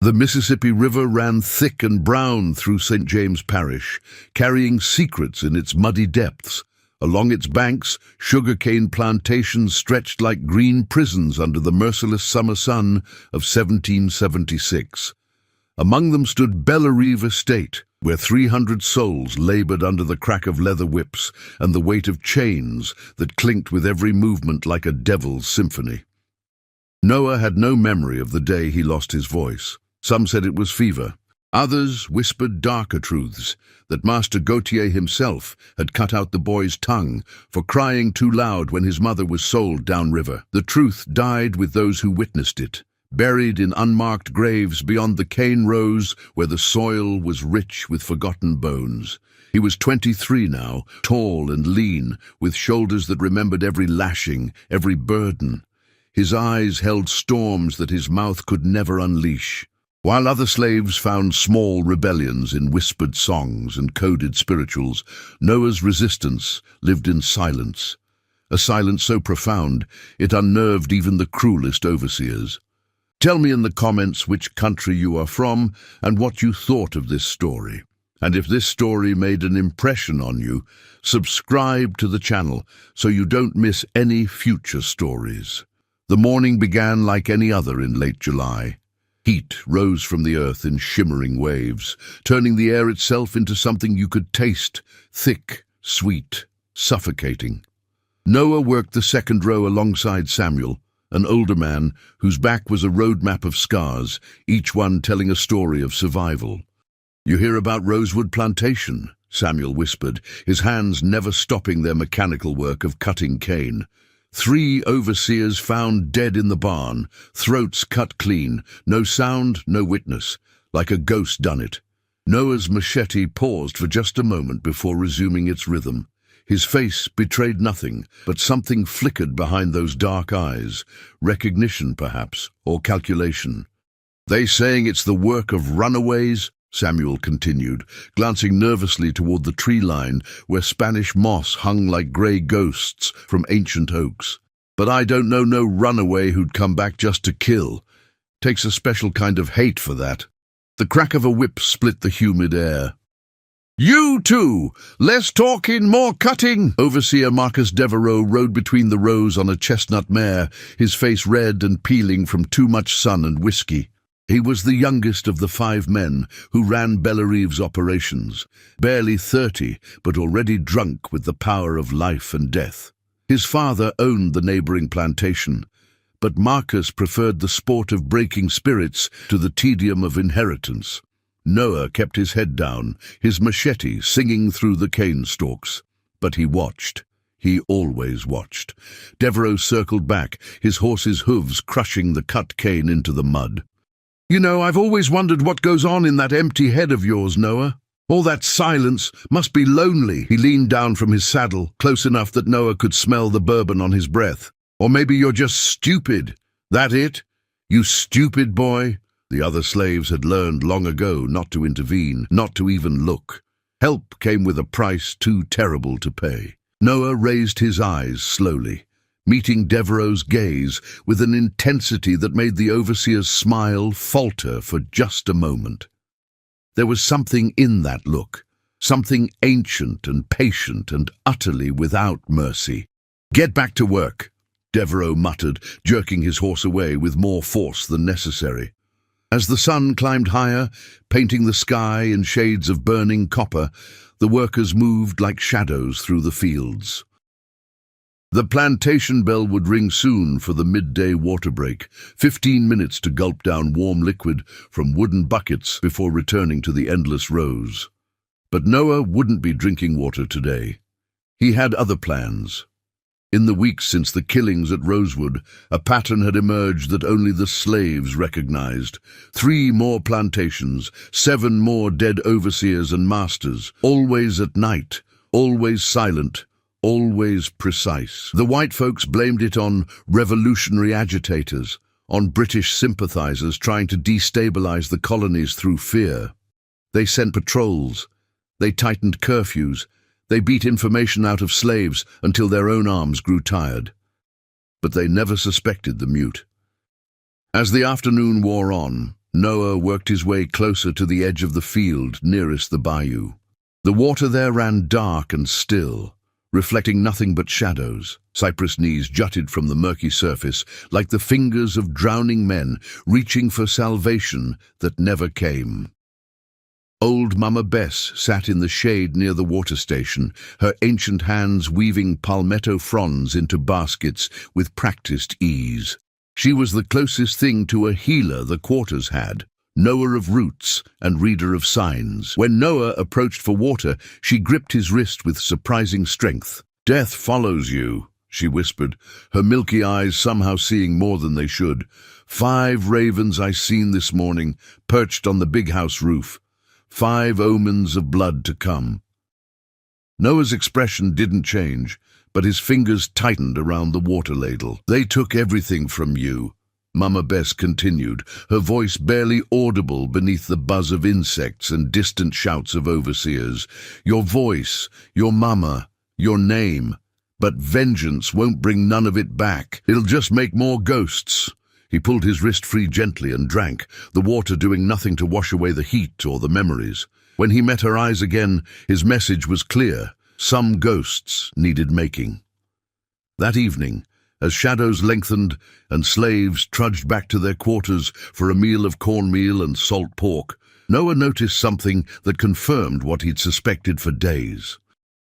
The Mississippi River ran thick and brown through St. James Parish, carrying secrets in its muddy depths. Along its banks, sugarcane plantations stretched like green prisons under the merciless summer sun of 1776. Among them stood Bellerive Estate, where 300 souls labored under the crack of leather whips and the weight of chains that clinked with every movement like a devil's symphony. Noah had no memory of the day he lost his voice. Some said it was fever. Others whispered darker truths, that Master Gautier himself had cut out the boy's tongue for crying too loud when his mother was sold downriver. The truth died with those who witnessed it, buried in unmarked graves beyond the cane rows where the soil was rich with forgotten bones. He was 23 now, tall and lean, with shoulders that remembered every lashing, every burden. His eyes held storms that his mouth could never unleash. While other slaves found small rebellions in whispered songs and coded spirituals, Noah's resistance lived in silence, a silence so profound it unnerved even the cruelest overseers. Tell me in the comments which country you are from and what you thought of this story. And if this story made an impression on you, subscribe to the channel so you don't miss any future stories. The morning began like any other in late July. Heat rose from the earth in shimmering waves, turning the air itself into something you could taste, thick, sweet, suffocating. Noah worked the second row alongside Samuel, an older man whose back was a roadmap of scars, each one telling a story of survival. "You hear about Rosewood Plantation?" Samuel whispered, his hands never stopping their mechanical work of cutting cane. 3 overseers found dead in the barn, throats cut clean, no sound, no witness, like a ghost done it. Noah's machete paused for just a moment before resuming its rhythm. His face betrayed nothing, but something flickered behind those dark eyes, recognition perhaps, or calculation. "They saying it's the work of runaways?" Samuel continued, glancing nervously toward the tree line where Spanish moss hung like grey ghosts from ancient oaks. "But I don't know no runaway who'd come back just to kill. Takes a special kind of hate for that." The crack of a whip split the humid air. "You two! Less talking, more cutting!" Overseer Marcus Devereaux rode between the rows on a chestnut mare, his face red and peeling from too much sun and whiskey. He was the youngest of the 5 men who ran Bellerive's operations, barely 30, but already drunk with the power of life and death. His father owned the neighboring plantation, but Marcus preferred the sport of breaking spirits to the tedium of inheritance. Noah kept his head down, his machete singing through the cane stalks. But he watched. He always watched. Devereaux circled back, his horse's hooves crushing the cut cane into the mud. "You know, I've always wondered what goes on in that empty head of yours, Noah. All that silence must be lonely." He leaned down from his saddle, close enough that Noah could smell the bourbon on his breath. "Or maybe you're just stupid. That it? You stupid boy?" The other slaves had learned long ago not to intervene, not to even look. Help came with a price too terrible to pay. Noah raised his eyes slowly, meeting Devereaux's gaze with an intensity that made the overseer's smile falter for just a moment. There was something in that look, something ancient and patient and utterly without mercy. "Get back to work," Devereaux muttered, jerking his horse away with more force than necessary. As the sun climbed higher, painting the sky in shades of burning copper, the workers moved like shadows through the fields. The plantation bell would ring soon for the midday water break, 15 minutes to gulp down warm liquid from wooden buckets before returning to the endless rows. But Noah wouldn't be drinking water today. He had other plans. In the weeks since the killings at Rosewood, a pattern had emerged that only the slaves recognized. 3 more plantations, 7 more dead overseers and masters, always at night, always silent, always precise. The white folks blamed it on revolutionary agitators, on British sympathizers trying to destabilize the colonies through fear. They sent patrols, they tightened curfews, they beat information out of slaves until their own arms grew tired. But they never suspected the mute. As the afternoon wore on, Noah worked his way closer to the edge of the field nearest the bayou. The water there ran dark and still, reflecting nothing but shadows. Cypress knees jutted from the murky surface like the fingers of drowning men reaching for salvation that never came. Old Mama Bess sat in the shade near the water station, her ancient hands weaving palmetto fronds into baskets with practiced ease. She was the closest thing to a healer the quarters had, knower of roots and reader of signs. When Noah approached for water, she gripped his wrist with surprising strength. "Death follows you," she whispered, her milky eyes somehow seeing more than they should. "5 ravens I seen this morning, perched on the big house roof. 5 omens of blood to come." Noah's expression didn't change, but his fingers tightened around the water ladle. "They took everything from you," Mama Bess continued, her voice barely audible beneath the buzz of insects and distant shouts of overseers. "Your voice, your mama, your name. But vengeance won't bring none of it back. It'll just make more ghosts." He pulled his wrist free gently and drank, the water doing nothing to wash away the heat or the memories. When he met her eyes again, his message was clear. Some ghosts needed making. That evening, as shadows lengthened and slaves trudged back to their quarters for a meal of cornmeal and salt pork, Noah noticed something that confirmed what he'd suspected for days.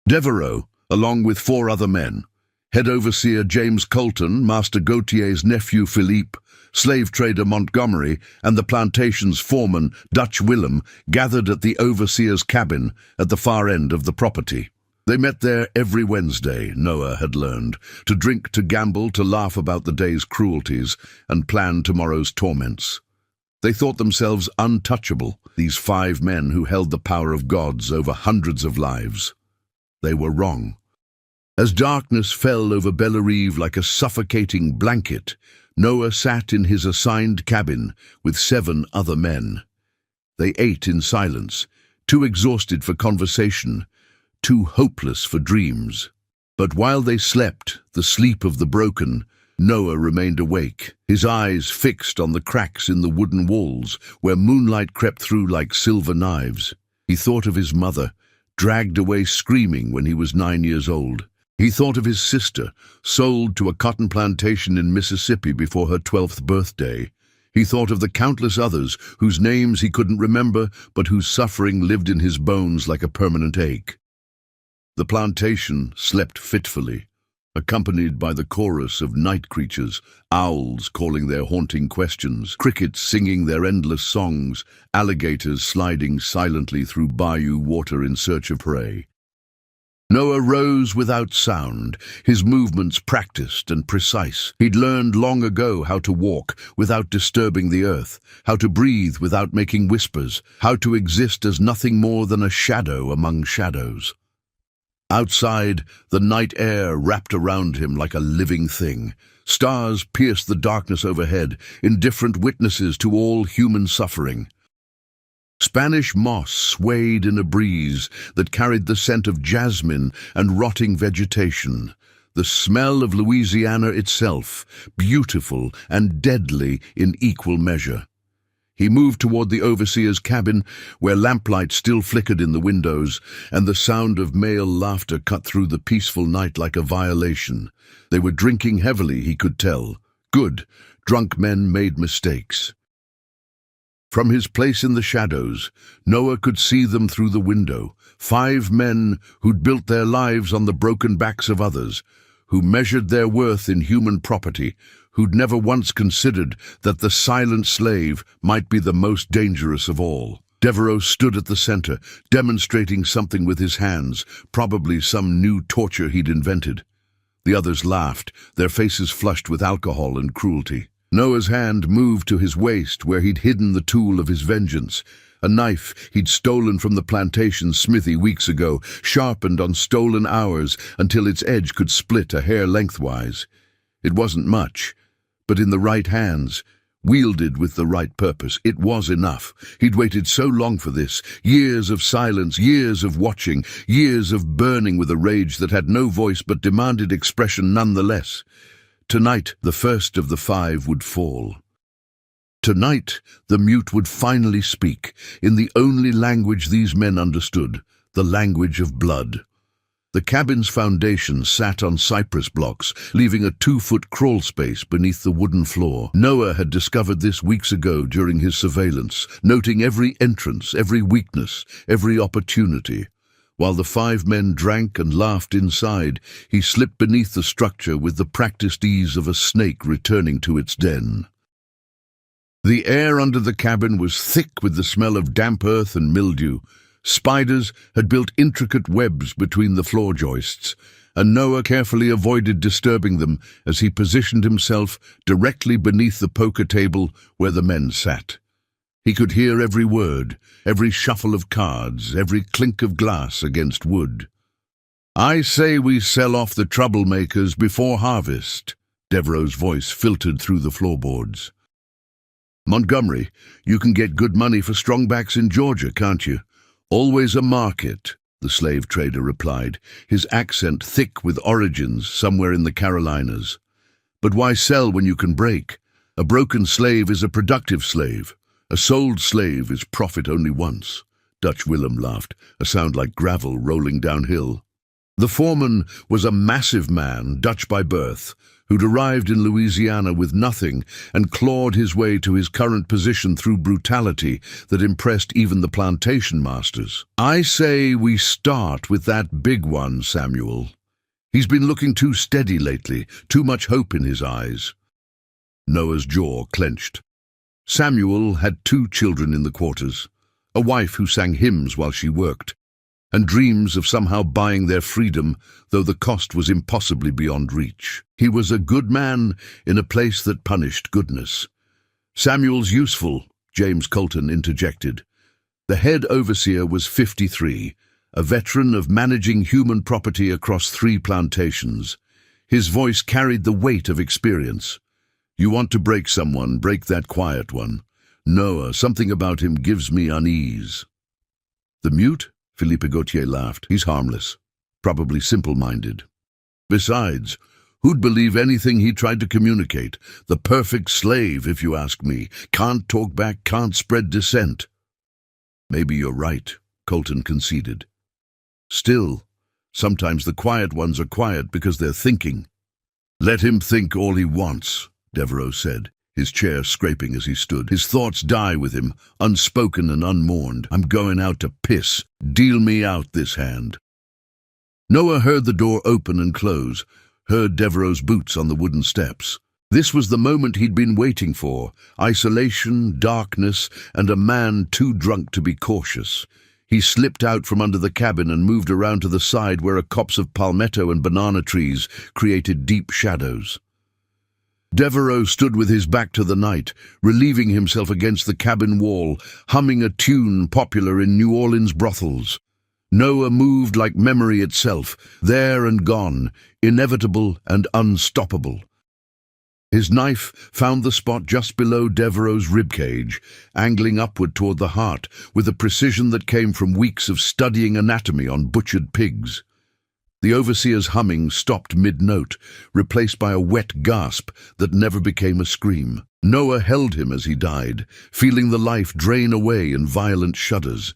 Devereaux, along with 4 other men, head overseer James Colton, Master Gautier's nephew Philippe, slave trader Montgomery, and the plantation's foreman, Dutch Willem, gathered at the overseer's cabin at the far end of the property. They met there every Wednesday, Noah had learned, to drink, to gamble, to laugh about the day's cruelties, and plan tomorrow's torments. They thought themselves untouchable, these 5 men who held the power of gods over hundreds of lives. They were wrong. As darkness fell over Bellerive like a suffocating blanket, Noah sat in his assigned cabin with 7 other men. They ate in silence, too exhausted for conversation, too hopeless for dreams. But while they slept, the sleep of the broken, Noah remained awake, his eyes fixed on the cracks in the wooden walls where moonlight crept through like silver knives. He thought of his mother, dragged away screaming when he was 9 years old. He thought of his sister, sold to a cotton plantation in Mississippi before her 12th birthday. He thought of the countless others whose names he couldn't remember, but whose suffering lived in his bones like a permanent ache. The plantation slept fitfully, accompanied by the chorus of night creatures, owls calling their haunting questions, crickets singing their endless songs, alligators sliding silently through bayou water in search of prey. Noah rose without sound, his movements practiced and precise. He'd learned long ago how to walk without disturbing the earth, how to breathe without making whispers, how to exist as nothing more than a shadow among shadows. Outside, the night air wrapped around him like a living thing. Stars pierced the darkness overhead, indifferent witnesses to all human suffering. Spanish moss swayed in a breeze that carried the scent of jasmine and rotting vegetation, the smell of Louisiana itself, beautiful and deadly in equal measure. He moved toward the overseer's cabin, where lamplight still flickered in the windows, and the sound of male laughter cut through the peaceful night like a violation. They were drinking heavily, he could tell. Good, drunk men made mistakes. From his place in the shadows, Noah could see them through the window, 5 men who'd built their lives on the broken backs of others, who measured their worth in human property, who'd never once considered that the silent slave might be the most dangerous of all. Devereaux stood at the center, demonstrating something with his hands, probably some new torture he'd invented. The others laughed, their faces flushed with alcohol and cruelty. Noah's hand moved to his waist where he'd hidden the tool of his vengeance, a knife he'd stolen from the plantation's smithy weeks ago, sharpened on stolen hours until its edge could split a hair lengthwise. It wasn't much, but in the right hands, wielded with the right purpose, it was enough. He'd waited so long for this, years of silence, years of watching, years of burning with a rage that had no voice but demanded expression nonetheless. Tonight, the first of the 5 would fall. Tonight, the mute would finally speak, in the only language these men understood, the language of blood. The cabin's foundation sat on cypress blocks, leaving a 2-foot crawl space beneath the wooden floor. Noah had discovered this weeks ago during his surveillance, noting every entrance, every weakness, every opportunity. While the 5 men drank and laughed inside, he slipped beneath the structure with the practiced ease of a snake returning to its den. The air under the cabin was thick with the smell of damp earth and mildew. Spiders had built intricate webs between the floor joists, and Noah carefully avoided disturbing them as he positioned himself directly beneath the poker table where the men sat. He could hear every word, every shuffle of cards, every clink of glass against wood. "I say we sell off the troublemakers before harvest," Devereaux's voice filtered through the floorboards. "Montgomery, you can get good money for strongbacks in Georgia, can't you?" "Always a market," the slave trader replied, his accent thick with origins somewhere in the Carolinas. "But why sell when you can break? A broken slave is a productive slave. A sold slave is profit only once." Dutch Willem laughed, a sound like gravel rolling downhill. The foreman was a massive man, Dutch by birth, who'd arrived in Louisiana with nothing and clawed his way to his current position through brutality that impressed even the plantation masters. "I say we start with that big one, Samuel. He's been looking too steady lately, too much hope in his eyes." Noah's jaw clenched. Samuel had 2 children in the quarters, a wife who sang hymns while she worked, and dreams of somehow buying their freedom, though the cost was impossibly beyond reach. He was a good man in a place that punished goodness. "Samuel's useful," James Colton interjected. The head overseer was 53, a veteran of managing human property across 3 plantations. His voice carried the weight of experience. "You want to break someone, break that quiet one. Noah, something about him gives me unease." "The mute?" Philippe Gautier laughed. "He's harmless, probably simple-minded. Besides, who'd believe anything he tried to communicate? The perfect slave, if you ask me. Can't talk back, can't spread dissent." "Maybe you're right," Colton conceded. "Still, sometimes the quiet ones are quiet because they're thinking." "Let him think all he wants," Devereaux said, his chair scraping as he stood. "His thoughts die with him, unspoken and unmourned. I'm going out to piss. Deal me out this hand." Noah heard the door open and close, heard Devereaux's boots on the wooden steps. This was the moment he'd been waiting for: isolation, darkness, and a man too drunk to be cautious. He slipped out from under the cabin and moved around to the side where a copse of palmetto and banana trees created deep shadows. Devereaux stood with his back to the night, relieving himself against the cabin wall, humming a tune popular in New Orleans brothels. Noah moved like memory itself, there and gone, inevitable and unstoppable. His knife found the spot just below Devereaux's ribcage, angling upward toward the heart, with a precision that came from weeks of studying anatomy on butchered pigs. The overseer's humming stopped mid-note, replaced by a wet gasp that never became a scream. Noah held him as he died, feeling the life drain away in violent shudders.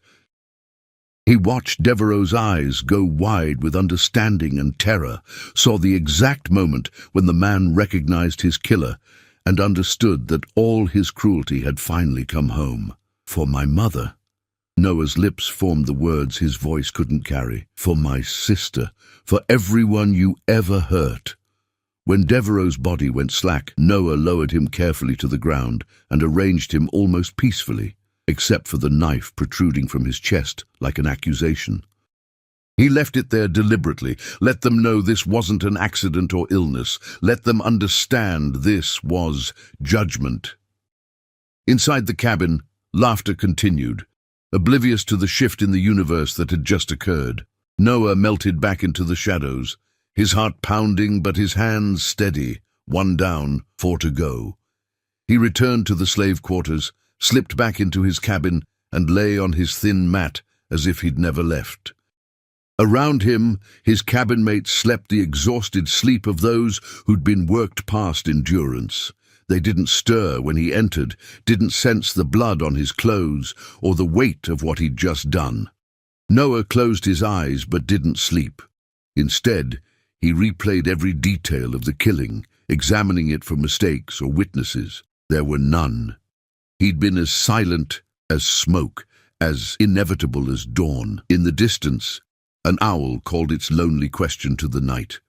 He watched Devereaux's eyes go wide with understanding and terror, saw the exact moment when the man recognized his killer, and understood that all his cruelty had finally come home. "For my mother." Noah's lips formed the words his voice couldn't carry. "For my sister. For everyone you ever hurt." When Devereaux's body went slack, Noah lowered him carefully to the ground and arranged him almost peacefully, except for the knife protruding from his chest like an accusation. He left it there deliberately, let them know this wasn't an accident or illness, let them understand this was judgment. Inside the cabin, laughter continued, oblivious to the shift in the universe that had just occurred. Noah melted back into the shadows, his heart pounding but his hands steady, 1 down, 4 to go. He returned to the slave quarters, slipped back into his cabin, and lay on his thin mat as if he'd never left. Around him, his cabin mates slept the exhausted sleep of those who'd been worked past endurance. They didn't stir when he entered, didn't sense the blood on his clothes or the weight of what he'd just done. Noah closed his eyes but didn't sleep. Instead, he replayed every detail of the killing, examining it for mistakes or witnesses. There were none. He'd been as silent as smoke, as inevitable as dawn. In the distance, an owl called its lonely question to the night.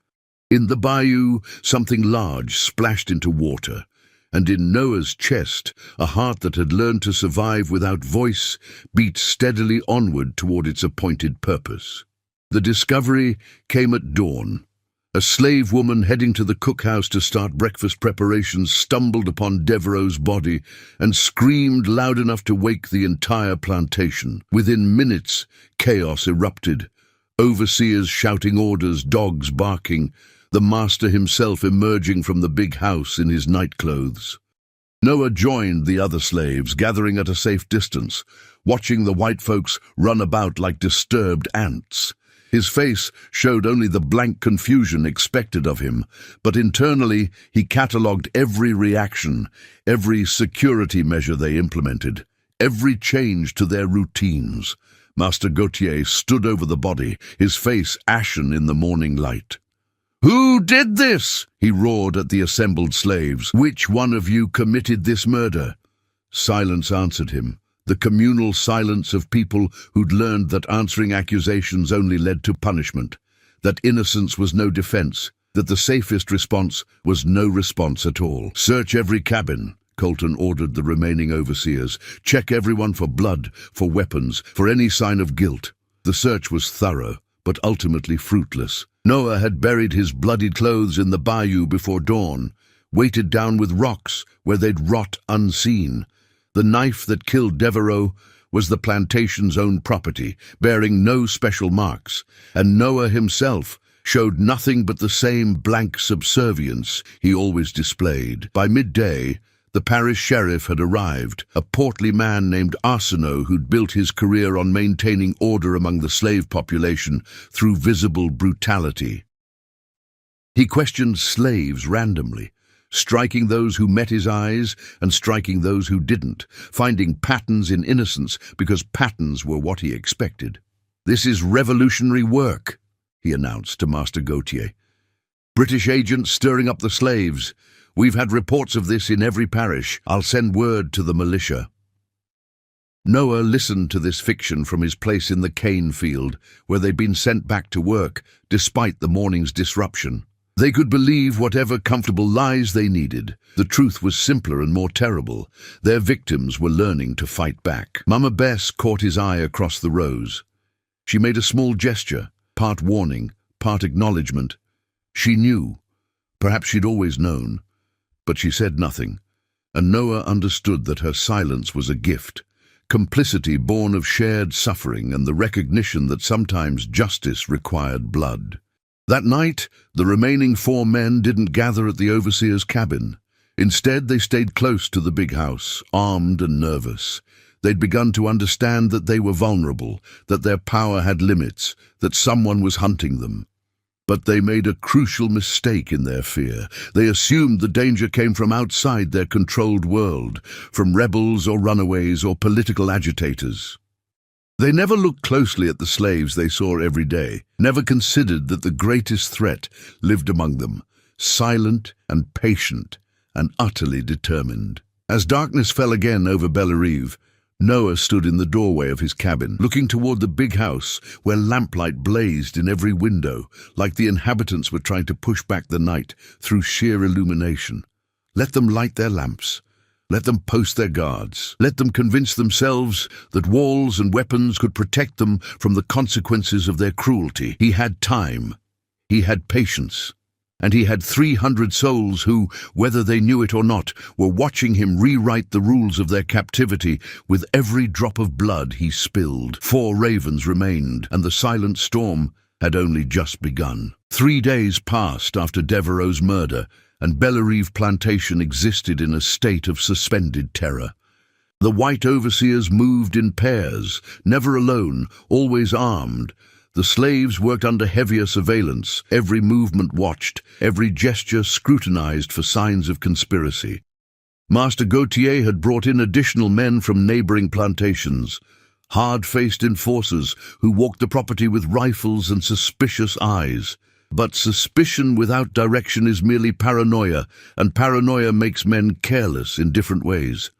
In the bayou, something large splashed into water, and in Noah's chest, a heart that had learned to survive without voice beat steadily onward toward its appointed purpose. The discovery came at dawn. A slave woman heading to the cookhouse to start breakfast preparations stumbled upon Devereaux's body and screamed loud enough to wake the entire plantation. Within minutes, chaos erupted. Overseers shouting orders, dogs barking, the master himself emerging from the big house in his nightclothes. Noah joined the other slaves, gathering at a safe distance, watching the white folks run about like disturbed ants. His face showed only the blank confusion expected of him, but internally he catalogued every reaction, every security measure they implemented, every change to their routines. Master Gautier stood over the body, his face ashen in the morning light. "Who did this?" he roared at the assembled slaves. "Which one of you committed this murder?" Silence answered him. The communal silence of people who'd learned that answering accusations only led to punishment, that innocence was no defense, that the safest response was no response at all. "Search every cabin," Colton ordered the remaining overseers. "Check everyone for blood, for weapons, for any sign of guilt." The search was thorough, but ultimately fruitless. Noah had buried his bloodied clothes in the bayou before dawn, weighted down with rocks where they'd rot unseen. The knife that killed Devereaux was the plantation's own property, bearing no special marks, and Noah himself showed nothing but the same blank subservience he always displayed. By midday, the parish sheriff had arrived, a portly man named Arsenault who'd built his career on maintaining order among the slave population through visible brutality. He questioned slaves randomly, striking those who met his eyes and striking those who didn't, finding patterns in innocence because patterns were what he expected. "This is revolutionary work," he announced to Master Gautier. "British agents stirring up the slaves. We've had reports of this in every parish. I'll send word to the militia." Noah listened to this fiction from his place in the cane field, where they'd been sent back to work, despite the morning's disruption. They could believe whatever comfortable lies they needed. The truth was simpler and more terrible. Their victims were learning to fight back. Mama Bess caught his eye across the rows. She made a small gesture, part warning, part acknowledgement. She knew. Perhaps she'd always known. But she said nothing, and Noah understood that her silence was a gift, complicity born of shared suffering and the recognition that sometimes justice required blood. That night, the remaining 4 men didn't gather at the overseer's cabin. Instead, they stayed close to the big house, armed and nervous. They'd begun to understand that they were vulnerable, that their power had limits, that someone was hunting them. But they made a crucial mistake in their fear. They assumed the danger came from outside their controlled world, from rebels or runaways or political agitators. They never looked closely at the slaves they saw every day, never considered that the greatest threat lived among them, silent and patient and utterly determined. As darkness fell again over Bellerive, Noah stood in the doorway of his cabin, looking toward the big house where lamplight blazed in every window, like the inhabitants were trying to push back the night through sheer illumination. Let them light their lamps. Let them post their guards. Let them convince themselves that walls and weapons could protect them from the consequences of their cruelty. He had time. He had patience. And he had 300 souls who, whether they knew it or not, were watching him rewrite the rules of their captivity with every drop of blood he spilled. 4 ravens remained, and the silent storm had only just begun. 3 days passed after Devereaux's murder, and Bellerive plantation existed in a state of suspended terror. The white overseers moved in pairs, never alone, always armed. The slaves worked under heavier surveillance, every movement watched, every gesture scrutinized for signs of conspiracy. Master Gautier had brought in additional men from neighboring plantations, hard-faced enforcers who walked the property with rifles and suspicious eyes. But suspicion without direction is merely paranoia, and paranoia makes men careless in different ways.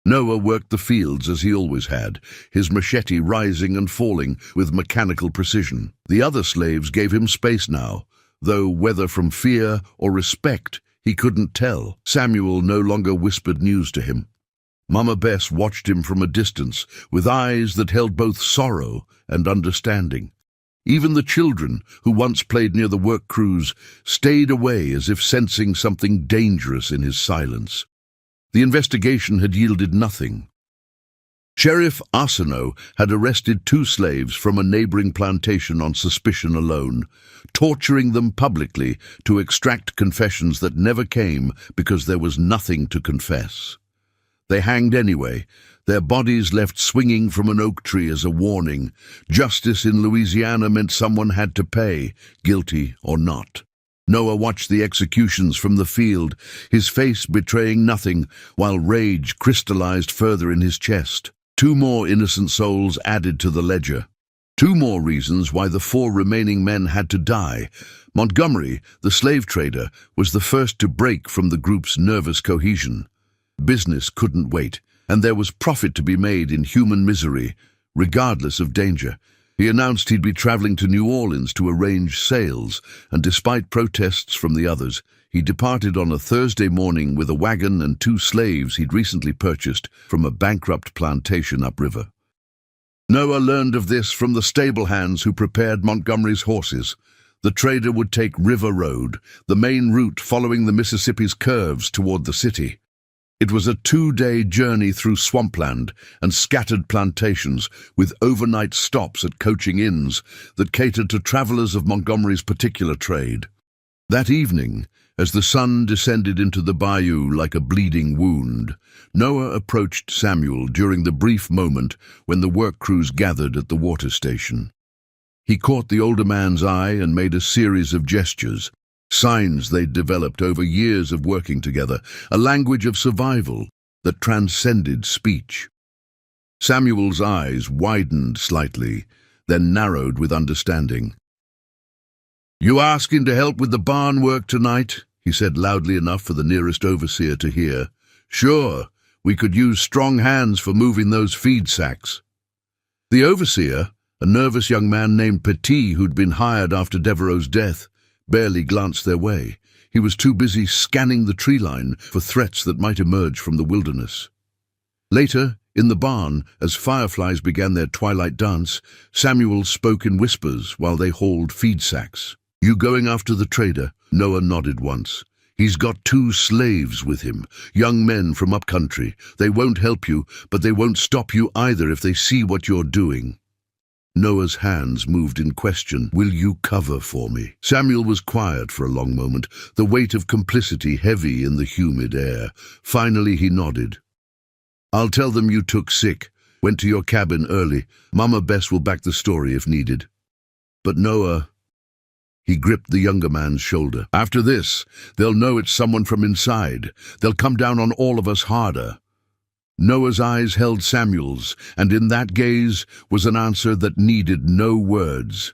Noah worked the fields as he always had, his machete rising and falling with mechanical precision. The other slaves gave him space now, though whether from fear or respect, he couldn't tell. Samuel no longer whispered news to him. Mama Bess watched him from a distance, with eyes that held both sorrow and understanding. Even the children, who once played near the work crews, stayed away as if sensing something dangerous in his silence. The investigation had yielded nothing. Sheriff Arsenault had arrested 2 slaves from a neighboring plantation on suspicion alone, torturing them publicly to extract confessions that never came because there was nothing to confess. They hanged anyway, their bodies left swinging from an oak tree as a warning. Justice in Louisiana meant someone had to pay, guilty or not. Noah watched the executions from the field, his face betraying nothing, while rage crystallized further in his chest. 2 more innocent souls added to the ledger. 2 more reasons why the 4 remaining men had to die. Montgomery, the slave trader, was the first to break from the group's nervous cohesion. Business couldn't wait, and there was profit to be made in human misery, regardless of danger. He announced he'd be traveling to New Orleans to arrange sales, and despite protests from the others, he departed on a Thursday morning with a wagon and 2 slaves he'd recently purchased from a bankrupt plantation upriver. Noah learned of this from the stable hands who prepared Montgomery's horses. The trader would take River Road, the main route following the Mississippi's curves toward the city. It was a 2-day journey through swampland and scattered plantations, with overnight stops at coaching inns that catered to travelers of Montgomery's particular trade. That evening, as the sun descended into the bayou like a bleeding wound, Noah approached Samuel during the brief moment when the work crews gathered at the water station. He caught the older man's eye and made a series of gestures, signs they'd developed over years of working together, a language of survival that transcended speech. Samuel's eyes widened slightly, then narrowed with understanding. "You asking to help with the barn work tonight?" he said loudly enough for the nearest overseer to hear. "Sure, we could use strong hands for moving those feed sacks." The overseer, a nervous young man named Petit who'd been hired after Devereaux's death, barely glanced their way. He was too busy scanning the tree line for threats that might emerge from the wilderness. Later, in the barn, as fireflies began their twilight dance, Samuel spoke in whispers while they hauled feed sacks. "You going after the trader?" Noah nodded once. "He's got 2 slaves with him, young men from upcountry. They won't help you, but they won't stop you either if they see what you're doing." Noah's hands moved in question. "Will you cover for me?" Samuel was quiet for a long moment, the weight of complicity heavy in the humid air. Finally he nodded. "I'll tell them you took sick, went to your cabin early. Mama Bess will back the story if needed." "But Noah..." He gripped the younger man's shoulder. "After this, they'll know it's someone from inside. They'll come down on all of us harder." Noah's eyes held Samuel's, and in that gaze was an answer that needed no words.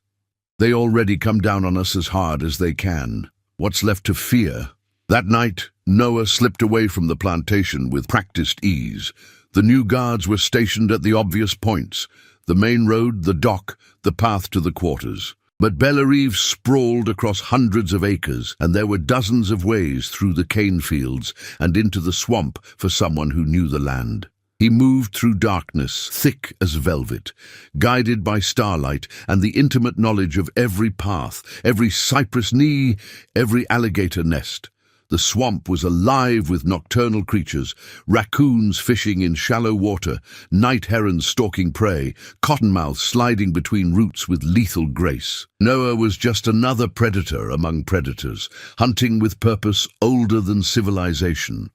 "They already come down on us as hard as they can. What's left to fear?" That night, Noah slipped away from the plantation with practiced ease. The new guards were stationed at the obvious points: the main road, the dock, the path to the quarters. But Bellerive sprawled across hundreds of acres, and there were dozens of ways through the cane fields and into the swamp for someone who knew the land. He moved through darkness, thick as velvet, guided by starlight and the intimate knowledge of every path, every cypress knee, every alligator nest. The swamp was alive with nocturnal creatures, raccoons fishing in shallow water, night herons stalking prey, cottonmouths sliding between roots with lethal grace. Noah was just another predator among predators, hunting with purpose older than civilization.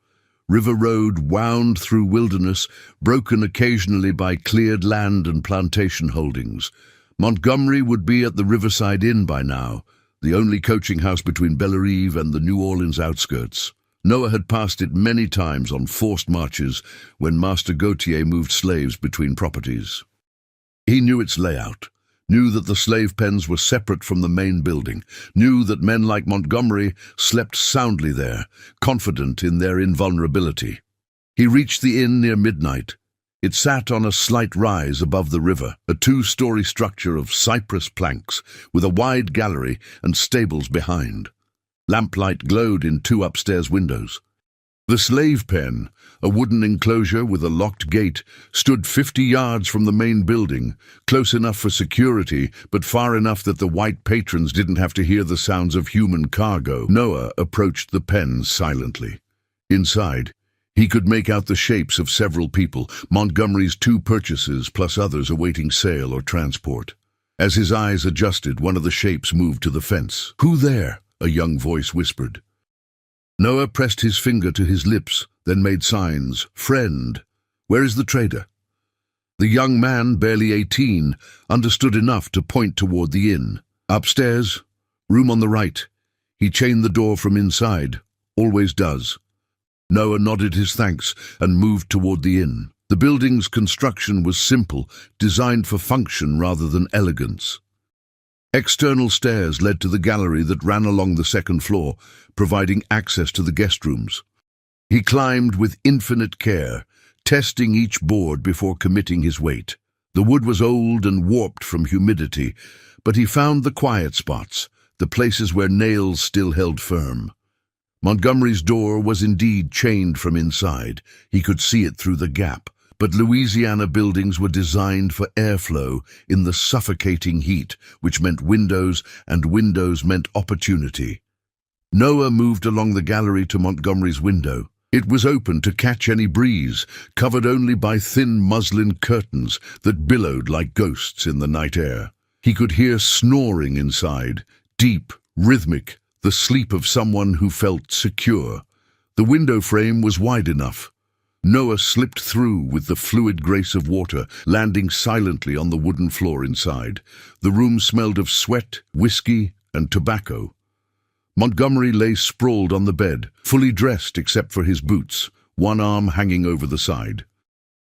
River Road wound through wilderness, broken occasionally by cleared land and plantation holdings. Montgomery would be at the Riverside Inn by now, the only coaching house between Bellerive and the New Orleans outskirts. Noah had passed it many times on forced marches when Master Gautier moved slaves between properties. He knew its layout, knew that the slave pens were separate from the main building, knew that men like Montgomery slept soundly there, confident in their invulnerability. He reached the inn near midnight. It sat on a slight rise above the river, a two-story structure of cypress planks with a wide gallery and stables behind. Lamplight glowed in two upstairs windows. The slave pen, a wooden enclosure with a locked gate, stood 50 yards from the main building, close enough for security, but far enough that the white patrons didn't have to hear the sounds of human cargo. Noah approached the pen silently. Inside, he could make out the shapes of several people, Montgomery's 2 purchases plus others awaiting sale or transport. As his eyes adjusted, one of the shapes moved to the fence. "Who there?" a young voice whispered. Noah pressed his finger to his lips, then made signs. "Friend, where is the trader?" The young man, barely 18, understood enough to point toward the inn. "Upstairs, room on the right." He chained the door from inside. "Always does." Noah nodded his thanks and moved toward the inn. The building's construction was simple, designed for function rather than elegance. External stairs led to the gallery that ran along the second floor, providing access to the guest rooms. He climbed with infinite care, testing each board before committing his weight. The wood was old and warped from humidity, but he found the quiet spots, the places where nails still held firm. Montgomery's door was indeed chained from inside. He could see it through the gap. But Louisiana buildings were designed for airflow in the suffocating heat, which meant windows, and windows meant opportunity. Noah moved along the gallery to Montgomery's window. It was open to catch any breeze, covered only by thin muslin curtains that billowed like ghosts in the night air. He could hear snoring inside, deep, rhythmic, the sleep of someone who felt secure. The window frame was wide enough. Noah slipped through with the fluid grace of water, landing silently on the wooden floor inside. The room smelled of sweat, whiskey, and tobacco. Montgomery lay sprawled on the bed, fully dressed except for his boots, one arm hanging over the side.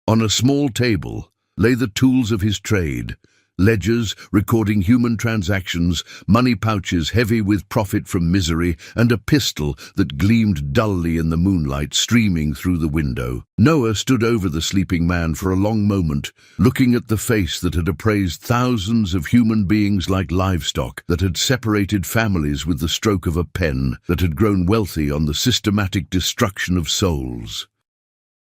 On a small table lay the tools of his trade, ledgers recording human transactions, money pouches heavy with profit from misery, and a pistol that gleamed dully in the moonlight streaming through the window. Noah stood over the sleeping man for a long moment, looking at the face that had appraised thousands of human beings like livestock, that had separated families with the stroke of a pen, that had grown wealthy on the systematic destruction of souls.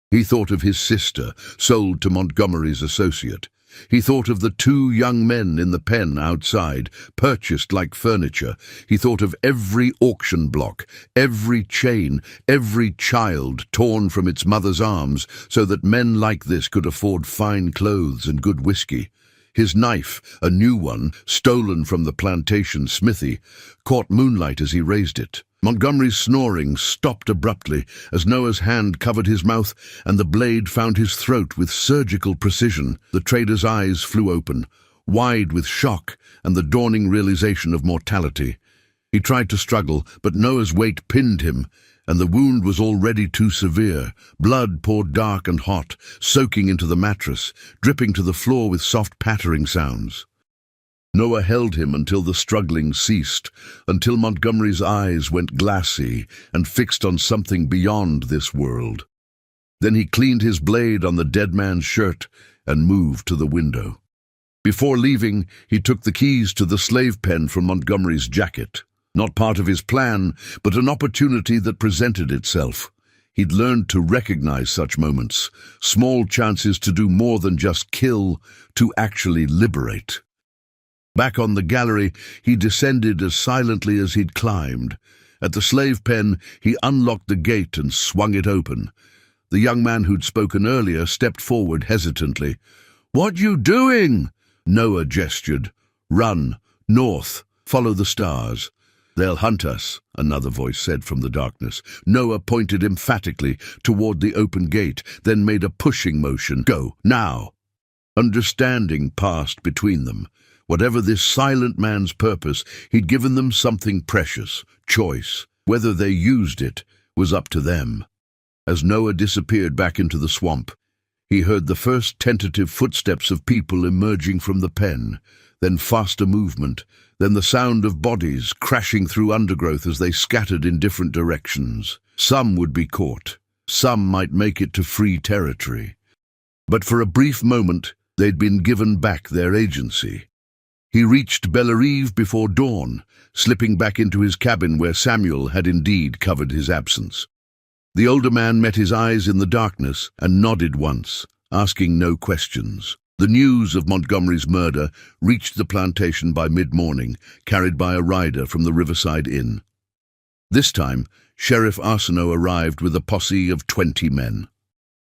He thought of his sister, sold to Montgomery's associate. He thought of the 2 young men in the pen outside, purchased like furniture. He thought of every auction block, every chain, every child torn from its mother's arms so that men like this could afford fine clothes and good whiskey. His knife, a new one, stolen from the plantation smithy, caught moonlight as he raised it. Montgomery's snoring stopped abruptly as Noah's hand covered his mouth and the blade found his throat with surgical precision. The trader's eyes flew open, wide with shock and the dawning realization of mortality. He tried to struggle, but Noah's weight pinned him, and the wound was already too severe. Blood poured dark and hot, soaking into the mattress, dripping to the floor with soft pattering sounds. Noah held him until the struggling ceased, until Montgomery's eyes went glassy and fixed on something beyond this world. Then he cleaned his blade on the dead man's shirt and moved to the window. Before leaving, he took the keys to the slave pen from Montgomery's jacket. Not part of his plan, but an opportunity that presented itself. He'd learned to recognize such moments, small chances to do more than just kill, to actually liberate. Back on the gallery, he descended as silently as he'd climbed. At the slave pen, he unlocked the gate and swung it open. The young man who'd spoken earlier stepped forward hesitantly. "What you doing?" Noah gestured. "Run, north, follow the stars." "They'll hunt us," another voice said from the darkness. Noah pointed emphatically toward the open gate, then made a pushing motion. "Go, now." Understanding passed between them. Whatever this silent man's purpose, he'd given them something precious, choice. Whether they used it was up to them. As Noah disappeared back into the swamp, he heard the first tentative footsteps of people emerging from the pen, then faster movement, then the sound of bodies crashing through undergrowth as they scattered in different directions. Some would be caught. Some might make it to free territory. But for a brief moment, they'd been given back their agency. He reached Bellerive before dawn, slipping back into his cabin where Samuel had indeed covered his absence. The older man met his eyes in the darkness and nodded once, asking no questions. The news of Montgomery's murder reached the plantation by mid-morning, carried by a rider from the Riverside Inn. This time, Sheriff Arsenault arrived with a posse of 20 men.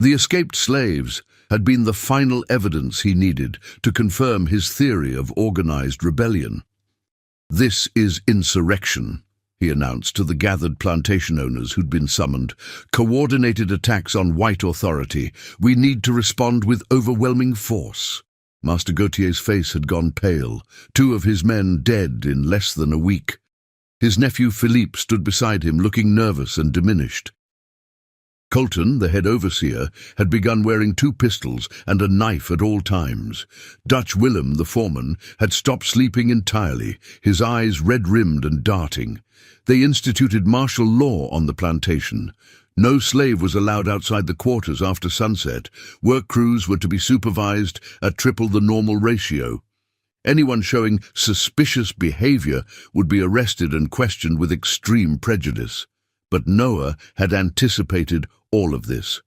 The escaped slaves had been the final evidence he needed to confirm his theory of organized rebellion. "This is insurrection," he announced to the gathered plantation owners who'd been summoned. "Coordinated attacks on white authority. We need to respond with overwhelming force." Master Gautier's face had gone pale, 2 of his men dead in less than a week. His nephew Philippe stood beside him, looking nervous and diminished. Colton, the head overseer, had begun wearing 2 pistols and a knife at all times. Dutch Willem, the foreman, had stopped sleeping entirely, his eyes red-rimmed and darting. They instituted martial law on the plantation. No slave was allowed outside the quarters after sunset. Work crews were to be supervised at triple the normal ratio. Anyone showing suspicious behavior would be arrested and questioned with extreme prejudice. But Noah had anticipated all of this.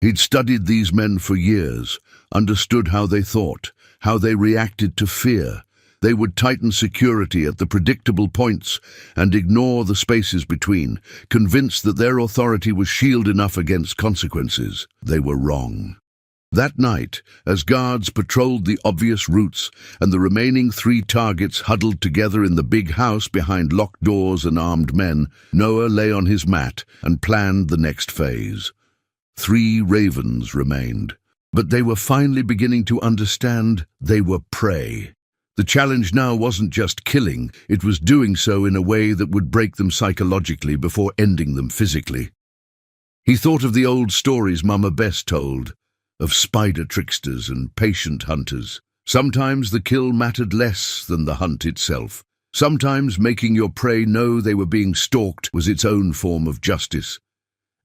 He'd studied these men for years, understood how they thought, how they reacted to fear. They would tighten security at the predictable points and ignore the spaces between, convinced that their authority was shield enough against consequences. They were wrong. That night, as guards patrolled the obvious routes and the remaining 3 targets huddled together in the big house behind locked doors and armed men, Noah lay on his mat and planned the next phase. 3 ravens remained, but they were finally beginning to understand they were prey. The challenge now wasn't just killing, it was doing so in a way that would break them psychologically before ending them physically. He thought of the old stories Mama Bess told, of spider tricksters and patient hunters. Sometimes the kill mattered less than the hunt itself. Sometimes making your prey know they were being stalked was its own form of justice.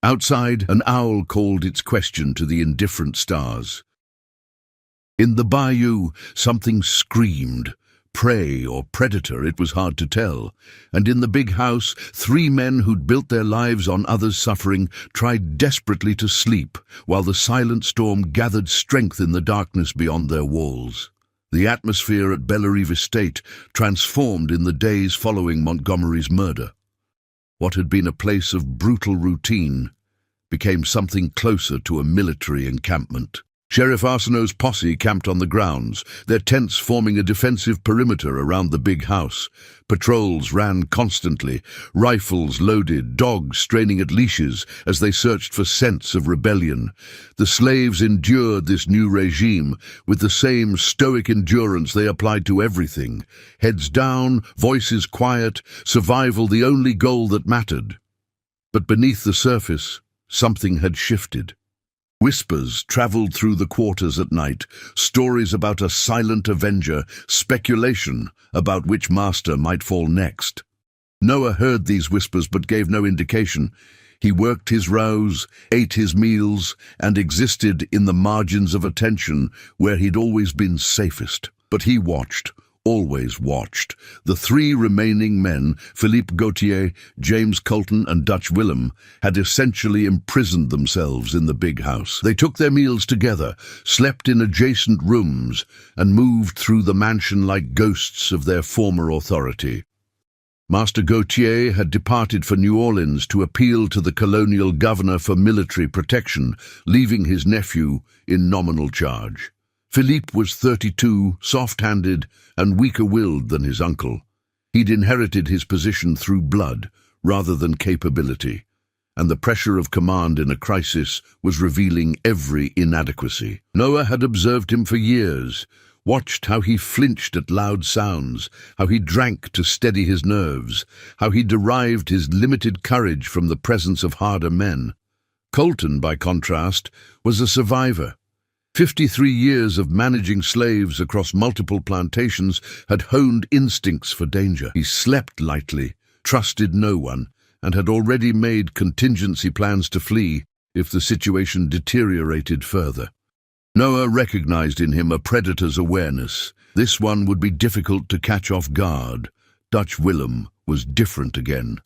Outside, an owl called its question to the indifferent stars. In the bayou, something screamed. Prey or predator, it was hard to tell. And in the big house, 3 men who'd built their lives on others' suffering tried desperately to sleep, while the silent storm gathered strength in the darkness beyond their walls. The atmosphere at Bellerive Estate transformed in the days following Montgomery's murder. What had been a place of brutal routine became something closer to a military encampment. Sheriff Arsenault's posse camped on the grounds, their tents forming a defensive perimeter around the big house. Patrols ran constantly, rifles loaded, dogs straining at leashes as they searched for scents of rebellion. The slaves endured this new regime with the same stoic endurance they applied to everything. Heads down, voices quiet, survival the only goal that mattered. But beneath the surface, something had shifted. Whispers traveled through the quarters at night, stories about a silent avenger, speculation about which master might fall next. Noah heard these whispers but gave no indication. He worked his rows, ate his meals, and existed in the margins of attention where he'd always been safest. But he watched. Always watched. The 3 remaining men, Philippe Gautier, James Colton, and Dutch Willem, had essentially imprisoned themselves in the big house. They took their meals together, slept in adjacent rooms, and moved through the mansion like ghosts of their former authority. Master Gautier had departed for New Orleans to appeal to the colonial governor for military protection, leaving his nephew in nominal charge. Philippe was 32, soft-handed, and weaker-willed than his uncle. He'd inherited his position through blood, rather than capability, and the pressure of command in a crisis was revealing every inadequacy. Noah had observed him for years, watched how he flinched at loud sounds, how he drank to steady his nerves, how he derived his limited courage from the presence of harder men. Colton, by contrast, was a survivor. 53 years of managing slaves across multiple plantations had honed instincts for danger. He slept lightly, trusted no one, and had already made contingency plans to flee if the situation deteriorated further. Noah recognized in him a predator's awareness. This one would be difficult to catch off guard. Dutch Willem was different again.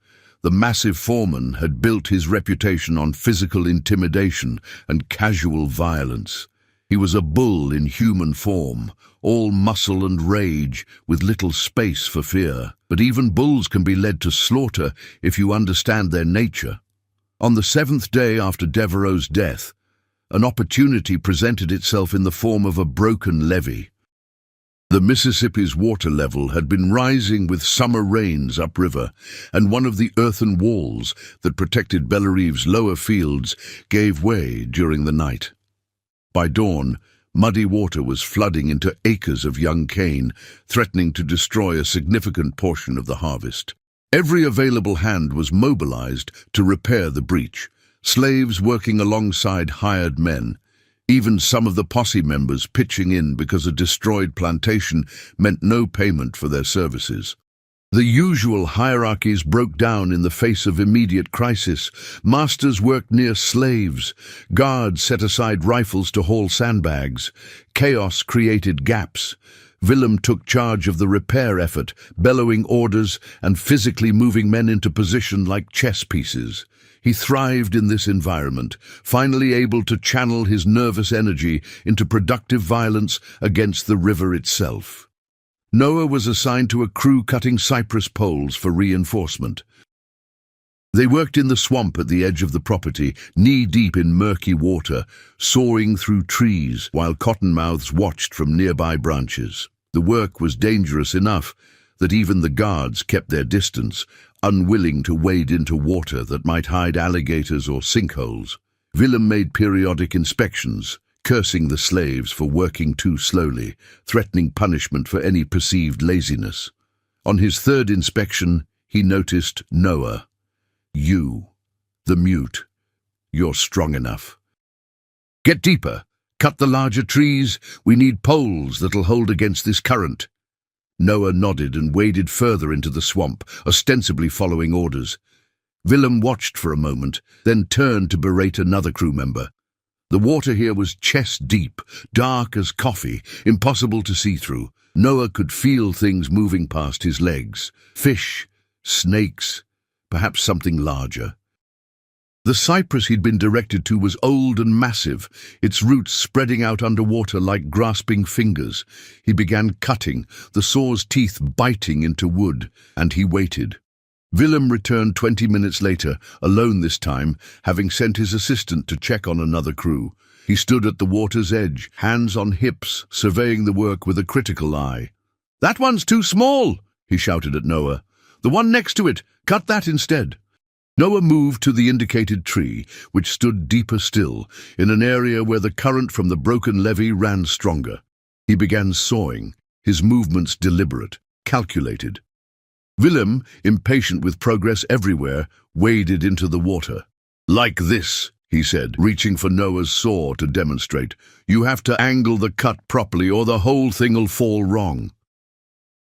The massive foreman had built his reputation on physical intimidation and casual violence. He was a bull in human form, all muscle and rage, with little space for fear. But even bulls can be led to slaughter if you understand their nature. On the 7th day after Devereaux's death, an opportunity presented itself in the form of a broken levee. The Mississippi's water level had been rising with summer rains upriver, and one of the earthen walls that protected Bellerive's lower fields gave way during the night. By dawn, muddy water was flooding into acres of young cane, threatening to destroy a significant portion of the harvest. Every available hand was mobilized to repair the breach, slaves working alongside hired men, even some of the posse members pitching in because a destroyed plantation meant no payment for their services. The usual hierarchies broke down in the face of immediate crisis. Masters worked near slaves. Guards set aside rifles to haul sandbags. Chaos created gaps. Willem took charge of the repair effort, bellowing orders and physically moving men into position like chess pieces. He thrived in this environment, finally able to channel his nervous energy into productive violence against the river itself. Noah was assigned to a crew cutting cypress poles for reinforcement. They worked in the swamp at the edge of the property, knee-deep in murky water, sawing through trees while cottonmouths watched from nearby branches. The work was dangerous enough that even the guards kept their distance, unwilling to wade into water that might hide alligators or sinkholes. Willem made periodic inspections, cursing the slaves for working too slowly, threatening punishment for any perceived laziness. On his third inspection, he noticed Noah. "You, the mute, you're strong enough. Get deeper, cut the larger trees, we need poles that'll hold against this current." Noah nodded and waded further into the swamp, ostensibly following orders. Willem watched for a moment, then turned to berate another crew member. The water here was chest-deep, dark as coffee, impossible to see through. Noah could feel things moving past his legs. Fish, snakes, perhaps something larger. The cypress he'd been directed to was old and massive, its roots spreading out underwater like grasping fingers. He began cutting, the saw's teeth biting into wood, and he waited. Willem returned 20 minutes later, alone this time, having sent his assistant to check on another crew. He stood at the water's edge, hands on hips, surveying the work with a critical eye. "That one's too small," he shouted at Noah. "The one next to it, cut that instead." Noah moved to the indicated tree, which stood deeper still, in an area where the current from the broken levee ran stronger. He began sawing, his movements deliberate, calculated. Willem, impatient with progress everywhere, waded into the water. "Like this," he said, reaching for Noah's saw to demonstrate. "You have to angle the cut properly or the whole thing'll fall wrong."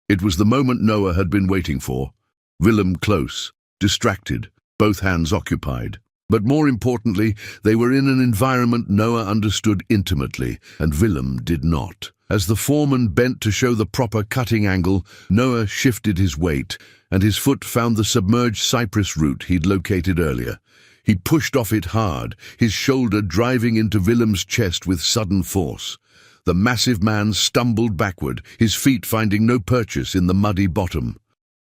It was the moment Noah had been waiting for. Willem close, distracted, both hands occupied. But more importantly, they were in an environment Noah understood intimately, and Willem did not. As the foreman bent to show the proper cutting angle, Noah shifted his weight, and his foot found the submerged cypress root he'd located earlier. He pushed off it hard, his shoulder driving into Willem's chest with sudden force. The massive man stumbled backward, his feet finding no purchase in the muddy bottom.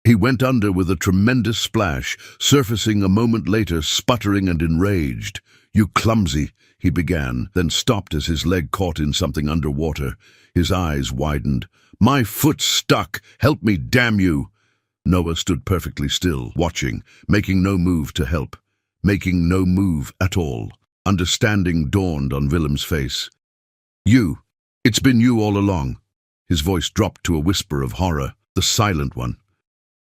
He went under with a tremendous splash, surfacing a moment later, sputtering and enraged. "You clumsy," he began, then stopped as his leg caught in something underwater. His eyes widened. "My foot's stuck! Help me, damn you!" Noah stood perfectly still, watching, making no move to help. Making no move at all. Understanding dawned on Willem's face. "You. It's been you all along." His voice dropped to a whisper of horror, the silent one.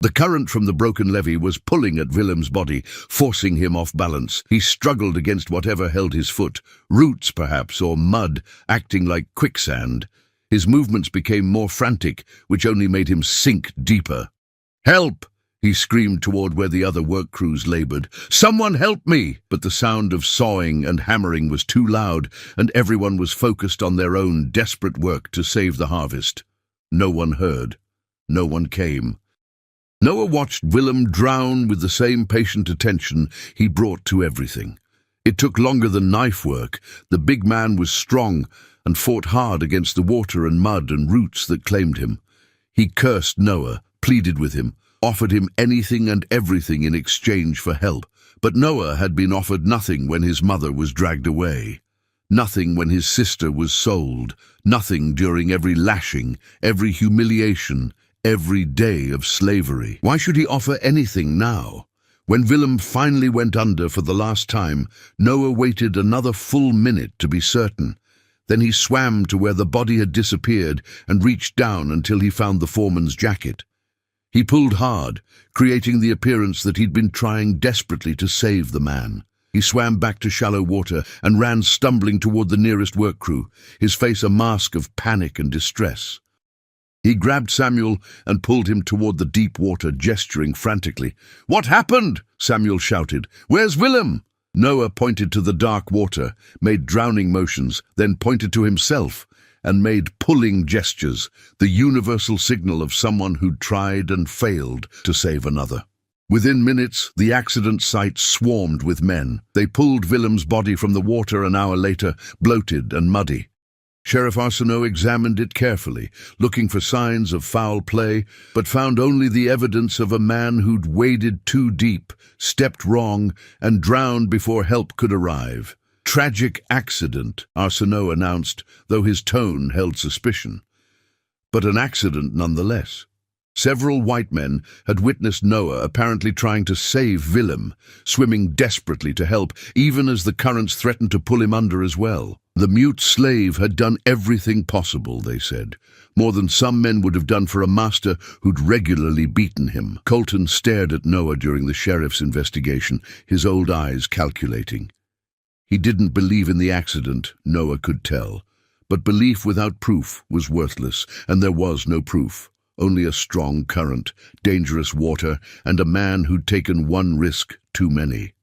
The current from the broken levee was pulling at Willem's body, forcing him off balance. He struggled against whatever held his foot, roots perhaps, or mud, acting like quicksand. His movements became more frantic, which only made him sink deeper. "Help!" he screamed toward where the other work crews labored. "Someone help me!" But the sound of sawing and hammering was too loud, and everyone was focused on their own desperate work to save the harvest. No one heard. No one came. Noah watched Willem drown with the same patient attention he brought to everything. It took longer than knife work. The big man was strong and fought hard against the water and mud and roots that claimed him. He cursed Noah, pleaded with him, offered him anything and everything in exchange for help. But Noah had been offered nothing when his mother was dragged away. Nothing when his sister was sold. Nothing during every lashing, every humiliation, every day of slavery. Why should he offer anything now? When Willem finally went under for the last time, Noah waited another full minute to be certain. Then he swam to where the body had disappeared and reached down until he found the foreman's jacket. He pulled hard, creating the appearance that he'd been trying desperately to save the man. He swam back to shallow water and ran stumbling toward the nearest work crew, his face a mask of panic and distress. He grabbed Samuel and pulled him toward the deep water, gesturing frantically. "What happened?" Samuel shouted. "Where's Willem?" Noah pointed to the dark water, made drowning motions, then pointed to himself and made pulling gestures, the universal signal of someone who'd tried and failed to save another. Within minutes, the accident site swarmed with men. They pulled Willem's body from the water an hour later, bloated and muddy. Sheriff Arsenault examined it carefully, looking for signs of foul play, but found only the evidence of a man who'd waded too deep, stepped wrong, and drowned before help could arrive. "Tragic accident," Arsenault announced, though his tone held suspicion. But an accident nonetheless. Several white men had witnessed Noah apparently trying to save Willem, swimming desperately to help, even as the currents threatened to pull him under as well. The mute slave had done everything possible, they said, more than some men would have done for a master who'd regularly beaten him. Colton stared at Noah during the sheriff's investigation, his old eyes calculating. He didn't believe in the accident, Noah could tell, but belief without proof was worthless, and there was no proof. Only a strong current, dangerous water, and a man who'd taken one risk too many.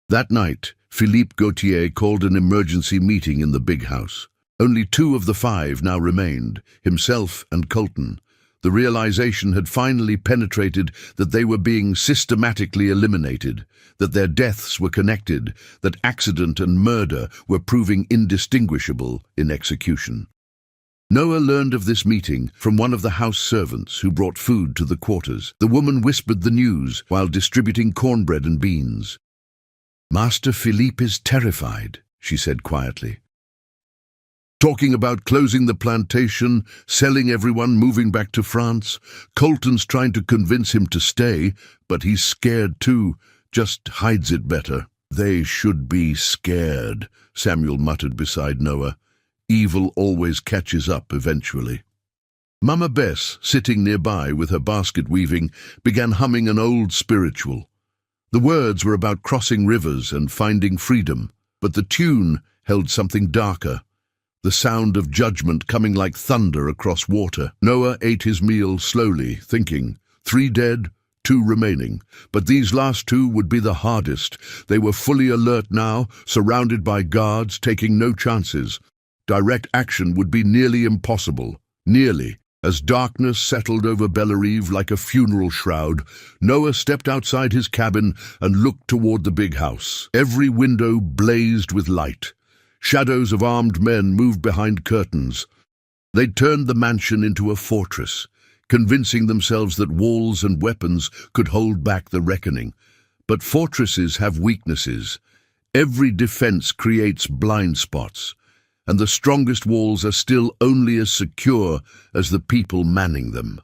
That night, Philippe Gautier called an emergency meeting in the big house. Only 2 of the 5 now remained, himself and Colton. The realization had finally penetrated that they were being systematically eliminated, that their deaths were connected, that accident and murder were proving indistinguishable in execution. Noah learned of this meeting from one of the house servants who brought food to the quarters. The woman whispered the news while distributing cornbread and beans. "Master Philippe is terrified," she said quietly. "Talking about closing the plantation, selling everyone, moving back to France. Colton's trying to convince him to stay, but he's scared too, just hides it better." "They should be scared," Samuel muttered beside Noah. "Evil always catches up eventually." Mama Bess, sitting nearby with her basket weaving, began humming an old spiritual. The words were about crossing rivers and finding freedom, but the tune held something darker, the sound of judgment coming like thunder across water. Noah ate his meal slowly, thinking, 3 dead, 2 remaining. But these last 2 would be the hardest. They were fully alert now, surrounded by guards, taking no chances. Direct action would be nearly impossible. Nearly. As darkness settled over Bellerive like a funeral shroud, Noah stepped outside his cabin and looked toward the big house. Every window blazed with light. Shadows of armed men moved behind curtains. They'd turned the mansion into a fortress, convincing themselves that walls and weapons could hold back the reckoning. But fortresses have weaknesses. Every defense creates blind spots, and the strongest walls are still only as secure as the people manning them.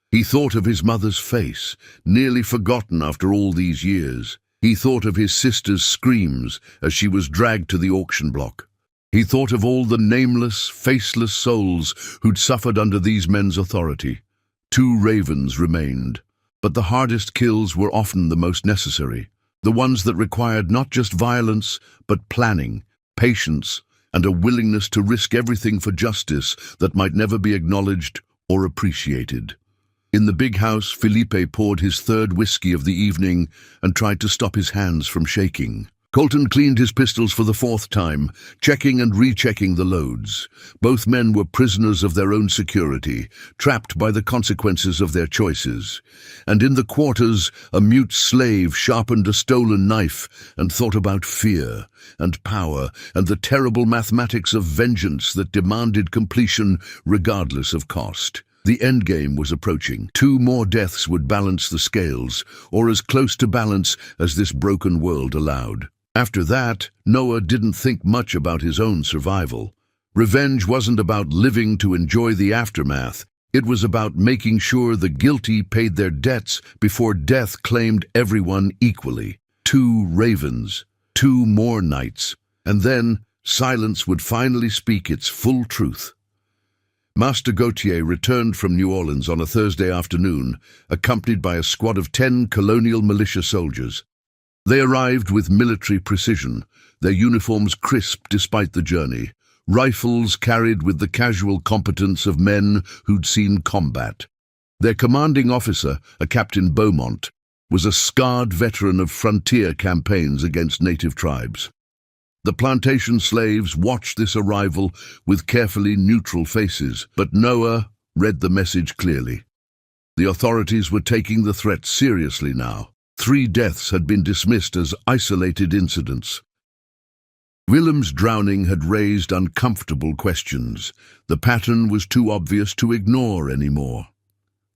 He thought of his mother's face, nearly forgotten after all these years. He thought of his sister's screams as she was dragged to the auction block. He thought of all the nameless, faceless souls who'd suffered under these men's authority. 2 ravens remained, but the hardest kills were often the most necessary, the ones that required not just violence, but planning, patience, and a willingness to risk everything for justice that might never be acknowledged or appreciated. In the big house, Felipe poured his 3rd whiskey of the evening and tried to stop his hands from shaking. Colton cleaned his pistols for the 4th time, checking and rechecking the loads. Both men were prisoners of their own security, trapped by the consequences of their choices. And in the quarters, a mute slave sharpened a stolen knife and thought about fear and power and the terrible mathematics of vengeance that demanded completion regardless of cost. The endgame was approaching. 2 more deaths would balance the scales, or as close to balance as this broken world allowed. After that, Noah didn't think much about his own survival. Revenge wasn't about living to enjoy the aftermath. It was about making sure the guilty paid their debts before death claimed everyone equally. 2 ravens, 2 more nights, and then silence would finally speak its full truth. Master Gautier returned from New Orleans on a Thursday afternoon, accompanied by a squad of 10 colonial militia soldiers. They arrived with military precision, their uniforms crisp despite the journey, rifles carried with the casual competence of men who'd seen combat. Their commanding officer, a Captain Beaumont, was a scarred veteran of frontier campaigns against native tribes. The plantation slaves watched this arrival with carefully neutral faces, but Noah read the message clearly. The authorities were taking the threat seriously now. 3 deaths had been dismissed as isolated incidents. Willem's drowning had raised uncomfortable questions. The pattern was too obvious to ignore anymore.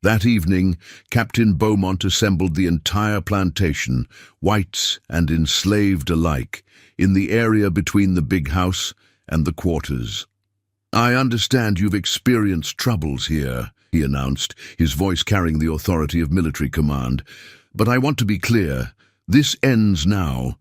That evening, Captain Beaumont assembled the entire plantation, whites and enslaved alike, in the area between the big house and the quarters. "I understand you've experienced troubles here," he announced, his voice carrying the authority of military command. "But I want to be clear. This ends now.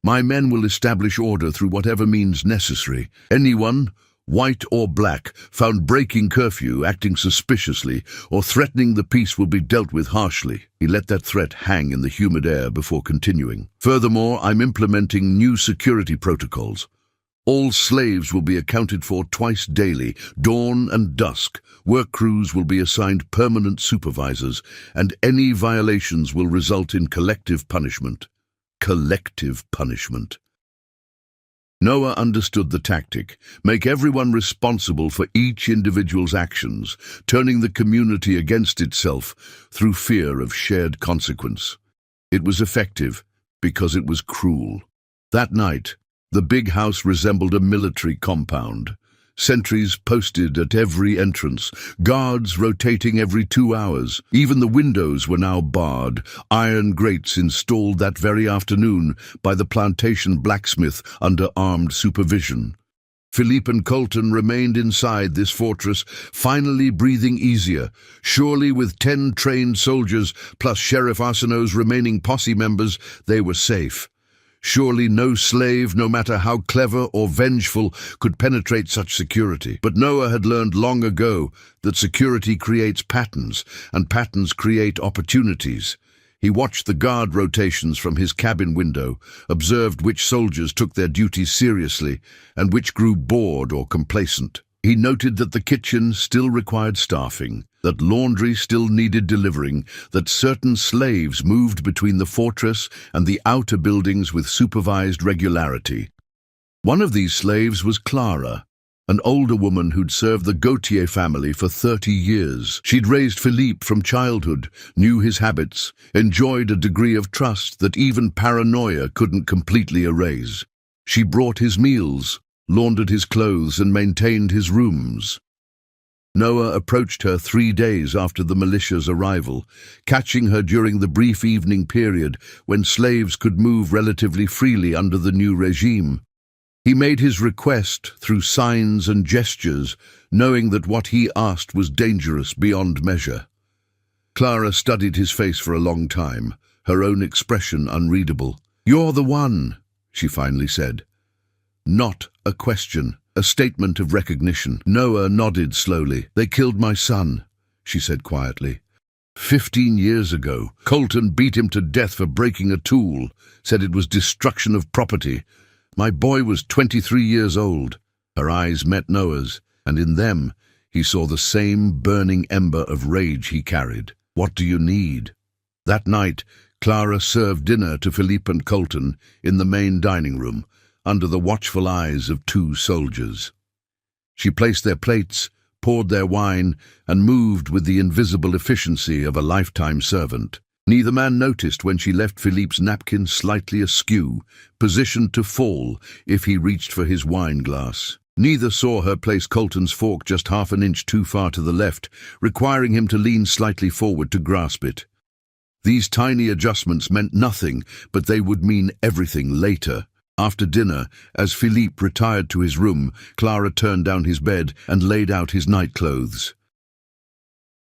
My men will establish order through whatever means necessary. Anyone, white or black, found breaking curfew, acting suspiciously, or threatening the peace will be dealt with harshly." He let that threat hang in the humid air before continuing. "Furthermore, I'm implementing new security protocols. All slaves will be accounted for twice daily, dawn and dusk. Work crews will be assigned permanent supervisors, and any violations will result in collective punishment." Collective punishment. Noah understood the tactic: make everyone responsible for each individual's actions, turning the community against itself through fear of shared consequence. It was effective because it was cruel. That night, the big house resembled a military compound. Sentries posted at every entrance, guards rotating every 2 hours. Even the windows were now barred, iron grates installed that very afternoon by the plantation blacksmith under armed supervision. Philippe and Colton remained inside this fortress, finally breathing easier. Surely with 10 trained soldiers, plus Sheriff Arsenault's remaining posse members, they were safe. Surely no slave, no matter how clever or vengeful, could penetrate such security. But Noah had learned long ago that security creates patterns, and patterns create opportunities. He watched the guard rotations from his cabin window, observed which soldiers took their duties seriously, and which grew bored or complacent. He noted that the kitchen still required staffing, that laundry still needed delivering, that certain slaves moved between the fortress and the outer buildings with supervised regularity. One of these slaves was Clara, an older woman who'd served the Gautier family for 30 years. She'd raised Philippe from childhood, knew his habits, enjoyed a degree of trust that even paranoia couldn't completely erase. She brought his meals, laundered his clothes, and maintained his rooms. Noah approached her 3 days after the militia's arrival, catching her during the brief evening period when slaves could move relatively freely under the new regime. He made his request through signs and gestures, knowing that what he asked was dangerous beyond measure. Clara studied his face for a long time, her own expression unreadable. "You're the one," she finally said. not a question, a statement of recognition. Noah nodded slowly. "They killed my son," she said quietly. 15 years ago, Colton beat him to death for breaking a tool, said it was destruction of property. My boy was 23 years old. Her eyes met Noah's, and in them he saw the same burning ember of rage he carried. "What do you need?" That night, Clara served dinner to Philippe and Colton in the main dining room, under the watchful eyes of 2 soldiers. She placed their plates, poured their wine, and moved with the invisible efficiency of a lifetime servant. Neither man noticed when she left Philippe's napkin slightly askew, positioned to fall if he reached for his wine glass. Neither saw her place Colton's fork just half an inch too far to the left, requiring him to lean slightly forward to grasp it. These tiny adjustments meant nothing, but they would mean everything later. After dinner, as Philippe retired to his room, Clara turned down his bed and laid out his nightclothes.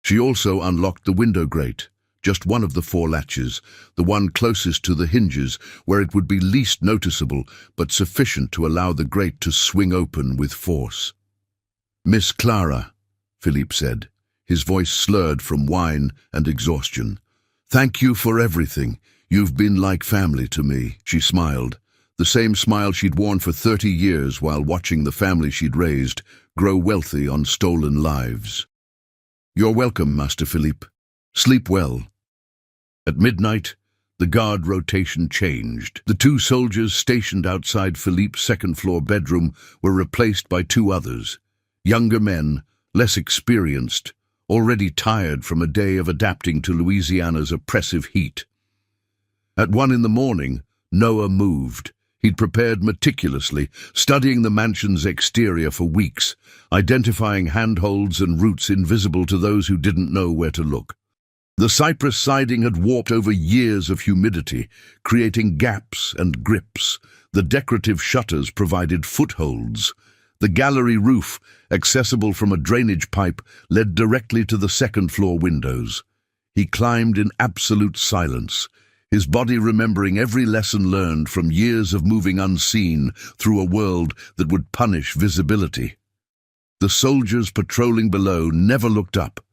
She also unlocked the window grate, just one of the 4 latches, the one closest to the hinges, where it would be least noticeable, but sufficient to allow the grate to swing open with force. "Miss Clara," Philippe said, his voice slurred from wine and exhaustion. "Thank you for everything. You've been like family to me." She smiled, the same smile she'd worn for 30 years while watching the family she'd raised grow wealthy on stolen lives. "You're welcome, Master Philippe. Sleep well." At midnight, the guard rotation changed. The 2 soldiers stationed outside Philippe's second-floor bedroom were replaced by 2 others, younger men, less experienced, already tired from a day of adapting to Louisiana's oppressive heat. At 1 in the morning, Noah moved. He'd prepared meticulously, studying the mansion's exterior for weeks, identifying handholds and roots invisible to those who didn't know where to look. The cypress siding had warped over years of humidity, creating gaps and grips. The decorative shutters provided footholds. The gallery roof, accessible from a drainage pipe, led directly to the second-floor windows. He climbed in absolute silence, his body remembering every lesson learned from years of moving unseen through a world that would punish visibility. The soldiers patrolling below never looked up.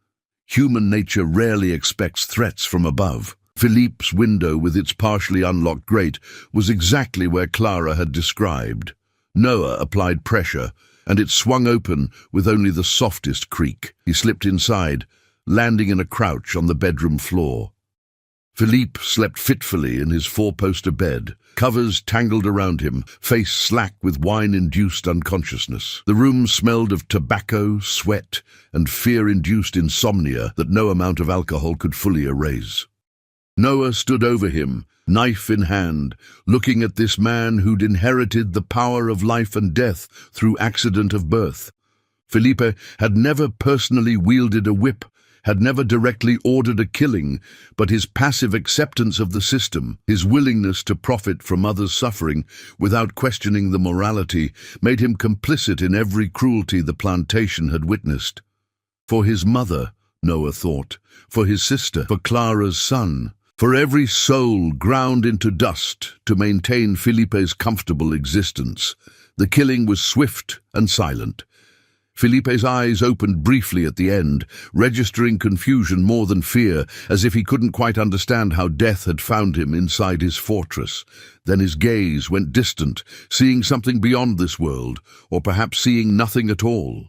Human nature rarely expects threats from above. Philippe's window, with its partially unlocked grate, was exactly where Clara had described. Noah applied pressure, and it swung open with only the softest creak. He slipped inside, landing in a crouch on the bedroom floor. Philippe slept fitfully in his 4-poster bed, covers tangled around him, face slack with wine-induced unconsciousness. The room smelled of tobacco, sweat, and fear-induced insomnia that no amount of alcohol could fully erase. Noah stood over him, knife in hand, looking at this man who'd inherited the power of life and death through accident of birth. Philippe had never personally wielded a whip, had never directly ordered a killing, but his passive acceptance of the system, his willingness to profit from others' suffering without questioning the morality, made him complicit in every cruelty the plantation had witnessed. For his mother, Noah thought, for his sister, for Clara's son, for every soul ground into dust to maintain Philippe's comfortable existence. The killing was swift and silent. Philippe's eyes opened briefly at the end, registering confusion more than fear, as if he couldn't quite understand how death had found him inside his fortress. Then his gaze went distant, seeing something beyond this world, or perhaps seeing nothing at all.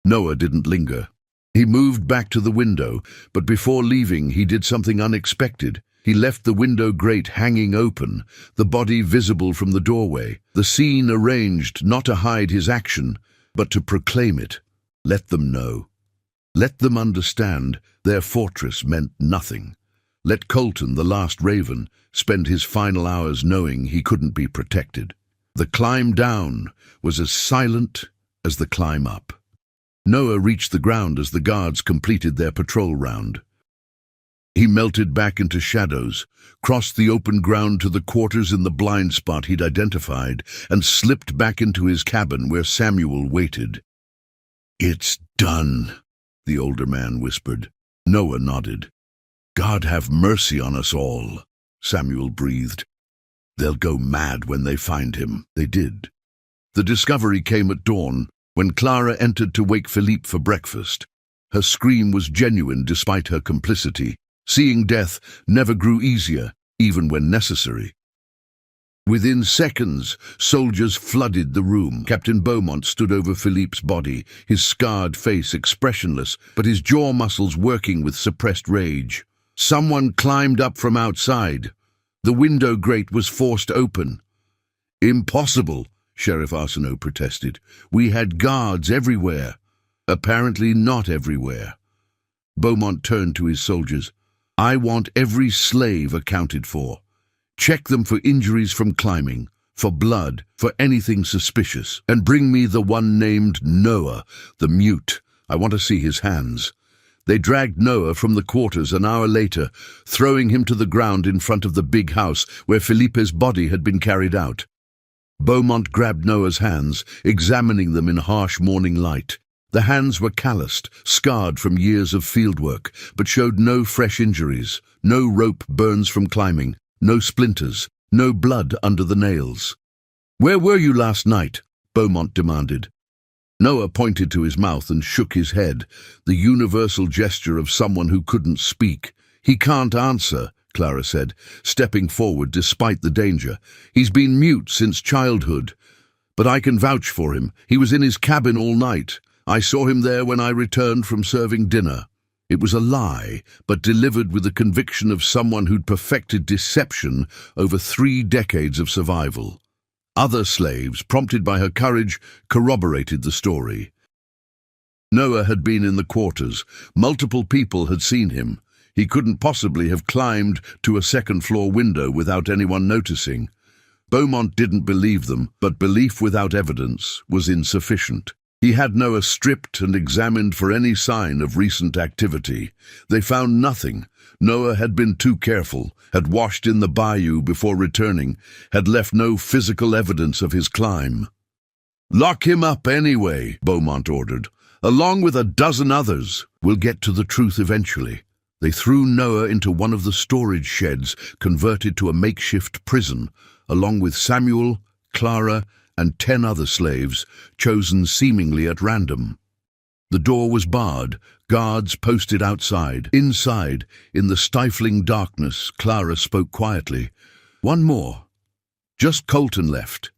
Noah didn't linger. He moved back to the window, but before leaving he did something unexpected. He left the window grate hanging open, the body visible from the doorway, the scene arranged not to hide his action, but to proclaim it. Let them know. Let them understand their fortress meant nothing. Let Colton, the last raven, spend his final hours knowing he couldn't be protected. The climb down was as silent as the climb up. Noah reached the ground as the guards completed their patrol round. He melted back into shadows, crossed the open ground to the quarters in the blind spot he'd identified, and slipped back into his cabin where Samuel waited. "It's done," the older man whispered. Noah nodded. "God have mercy on us all," Samuel breathed. "They'll go mad when they find him." They did. The discovery came at dawn, when Clara entered to wake Philippe for breakfast. Her scream was genuine despite her complicity. Seeing death never grew easier, even when necessary. Within seconds, soldiers flooded the room. Captain Beaumont stood over Philippe's body, his scarred face expressionless, but his jaw muscles working with suppressed rage. Someone climbed up from outside. The window grate was forced open. "Impossible," Sheriff Arsenault protested. "We had guards everywhere." "Apparently not everywhere." Beaumont turned to his soldiers. "I want every slave accounted for. Check them for injuries from climbing, for blood, for anything suspicious. And bring me the one named Noah, the mute. I want to see his hands." They dragged Noah from the quarters an hour later, throwing him to the ground in front of the big house where Felipe's body had been carried out. Beaumont grabbed Noah's hands, examining them in harsh morning light. The hands were calloused, scarred from years of fieldwork, but showed no fresh injuries, no rope burns from climbing, no splinters, no blood under the nails. "Where were you last night?" Beaumont demanded. Noah pointed to his mouth and shook his head, the universal gesture of someone who couldn't speak. "He can't answer," Clara said, stepping forward despite the danger. "He's been mute since childhood. But I can vouch for him. He was in his cabin all night. I saw him there when I returned from serving dinner." It was a lie, but delivered with the conviction of someone who'd perfected deception over 3 decades of survival. Other slaves, prompted by her courage, corroborated the story. Noah had been in the quarters. Multiple people had seen him. He couldn't possibly have climbed to a second-floor window without anyone noticing. Beaumont didn't believe them, but belief without evidence was insufficient. He had Noah stripped and examined for any sign of recent activity. They found nothing. Noah had been too careful, had washed in the bayou before returning, had left no physical evidence of his climb. "Lock him up anyway," Beaumont ordered, "along with a dozen others. We'll get to the truth eventually." They threw Noah into one of the storage sheds, converted to a makeshift prison, along with Samuel, Clara, and 10 other slaves, chosen seemingly at random. The door was barred, guards posted outside. Inside, in the stifling darkness, Clara spoke quietly. "One more. Just Colton left.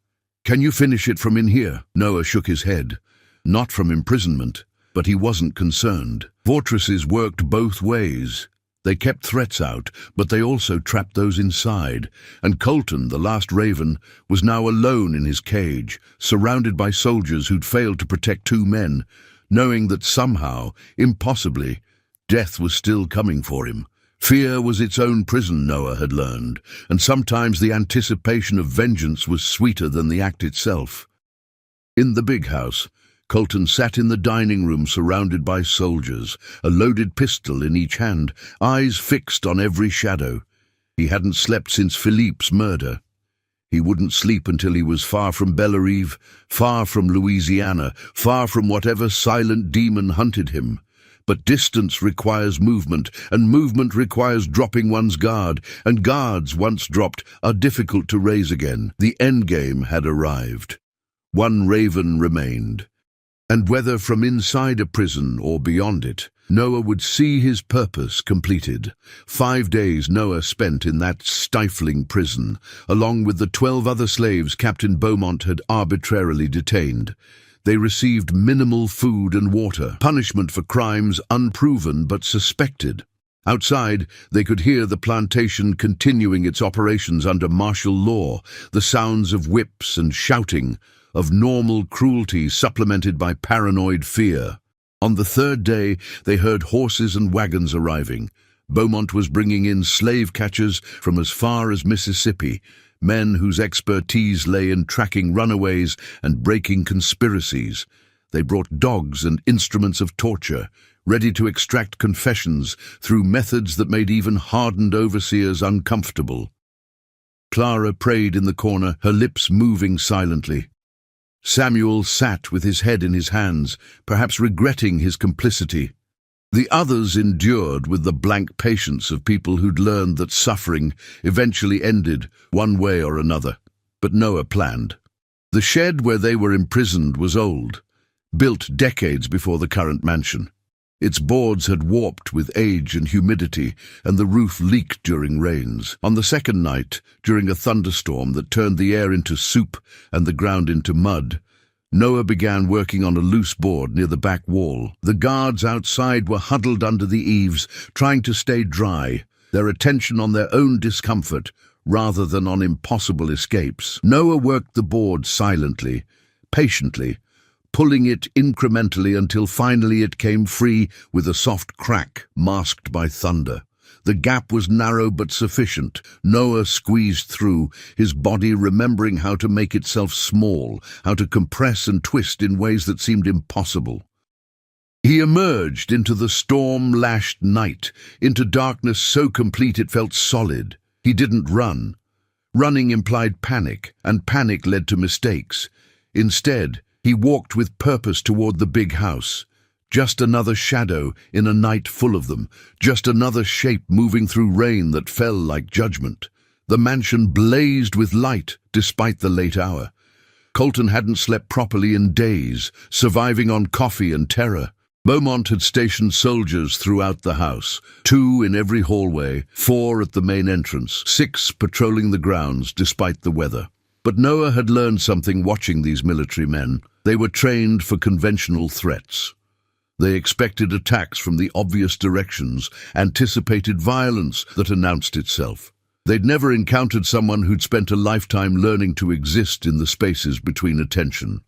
Can you finish it from in here?" Noah shook his head. Not from imprisonment, but he wasn't concerned. Fortresses worked both ways. They kept threats out, but they also trapped those inside, and Colton, the last raven, was now alone in his cage, surrounded by soldiers who'd failed to protect 2 men, knowing that somehow, impossibly, death was still coming for him. Fear was its own prison, Noah had learned, and sometimes the anticipation of vengeance was sweeter than the act itself. In the big house, Colton sat in the dining room surrounded by soldiers, a loaded pistol in each hand, eyes fixed on every shadow. He hadn't slept since Philippe's murder. He wouldn't sleep until he was far from Bellerive, far from Louisiana, far from whatever silent demon hunted him. But distance requires movement, and movement requires dropping one's guard, and guards, once dropped, are difficult to raise again. The endgame had arrived. One raven remained. And whether from inside a prison or beyond it, Noah would see his purpose completed. 5 days Noah spent in that stifling prison, along with the 12 other slaves Captain Beaumont had arbitrarily detained. They received minimal food and water, punishment for crimes unproven but suspected. Outside, they could hear the plantation continuing its operations under martial law, the sounds of whips and shouting, of normal cruelty supplemented by paranoid fear. On the 3rd day, they heard horses and wagons arriving. Beaumont was bringing in slave catchers from as far as Mississippi, men whose expertise lay in tracking runaways and breaking conspiracies. They brought dogs and instruments of torture, ready to extract confessions through methods that made even hardened overseers uncomfortable. Clara prayed in the corner, her lips moving silently. Samuel sat with his head in his hands, perhaps regretting his complicity. The others endured with the blank patience of people who'd learned that suffering eventually ended one way or another. But Noah planned. The shed where they were imprisoned was old, built decades before the current mansion. Its boards had warped with age and humidity, and the roof leaked during rains. On the second night, during a thunderstorm that turned the air into soup and the ground into mud, Noah began working on a loose board near the back wall. The guards outside were huddled under the eaves, trying to stay dry, their attention on their own discomfort rather than on impossible escapes. Noah worked the board silently, patiently, pulling it incrementally until finally it came free with a soft crack masked by thunder. The gap was narrow but sufficient. Noah squeezed through, his body remembering how to make itself small, how to compress and twist in ways that seemed impossible. He emerged into the storm-lashed night, into darkness so complete it felt solid. He didn't run. Running implied panic, and panic led to mistakes. Instead, he walked with purpose toward the big house. Just another shadow in a night full of them, just another shape moving through rain that fell like judgment. The mansion blazed with light despite the late hour. Colton hadn't slept properly in days, surviving on coffee and terror. Beaumont had stationed soldiers throughout the house, 2 in every hallway, 4 at the main entrance, 6 patrolling the grounds despite the weather. But Noah had learned something watching these military men. They were trained for conventional threats. They expected attacks from the obvious directions, anticipated violence that announced itself. They'd never encountered someone who'd spent a lifetime learning to exist in the spaces between attention.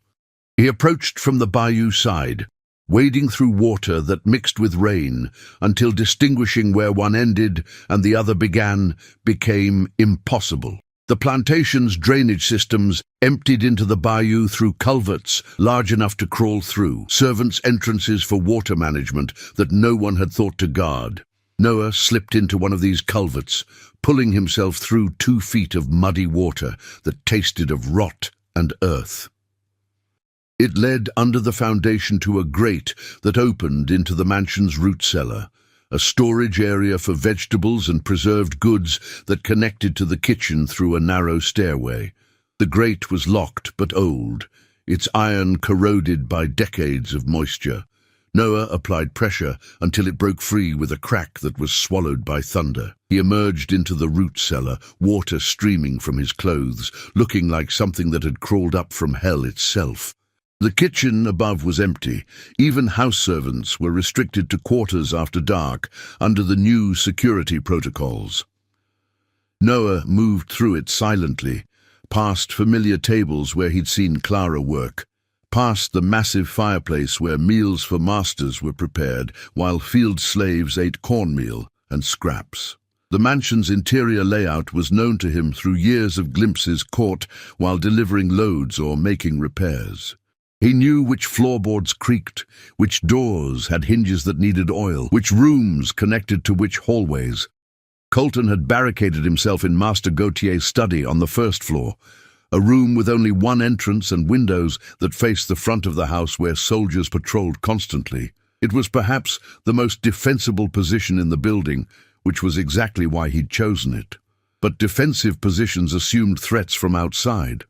He approached from the bayou side, wading through water that mixed with rain until distinguishing where one ended and the other began became impossible. The plantation's drainage systems emptied into the bayou through culverts large enough to crawl through, servants' entrances for water management that no one had thought to guard. Noah slipped into one of these culverts, pulling himself through 2 feet of muddy water that tasted of rot and earth. It led under the foundation to a grate that opened into the mansion's root cellar, a storage area for vegetables and preserved goods that connected to the kitchen through a narrow stairway. The grate was locked but old, its iron corroded by decades of moisture. Noah applied pressure until it broke free with a crack that was swallowed by thunder. He emerged into the root cellar, water streaming from his clothes, looking like something that had crawled up from hell itself. The kitchen above was empty. Even house servants were restricted to quarters after dark under the new security protocols. Noah moved through it silently, past familiar tables where he'd seen Clara work, past the massive fireplace where meals for masters were prepared while field slaves ate cornmeal and scraps. The mansion's interior layout was known to him through years of glimpses caught while delivering loads or making repairs. He knew which floorboards creaked, which doors had hinges that needed oil, which rooms connected to which hallways. Colton had barricaded himself in Master Gautier's study on the first floor, a room with only one entrance and windows that faced the front of the house where soldiers patrolled constantly. It was perhaps the most defensible position in the building, which was exactly why he'd chosen it. But defensive positions assumed threats from outside.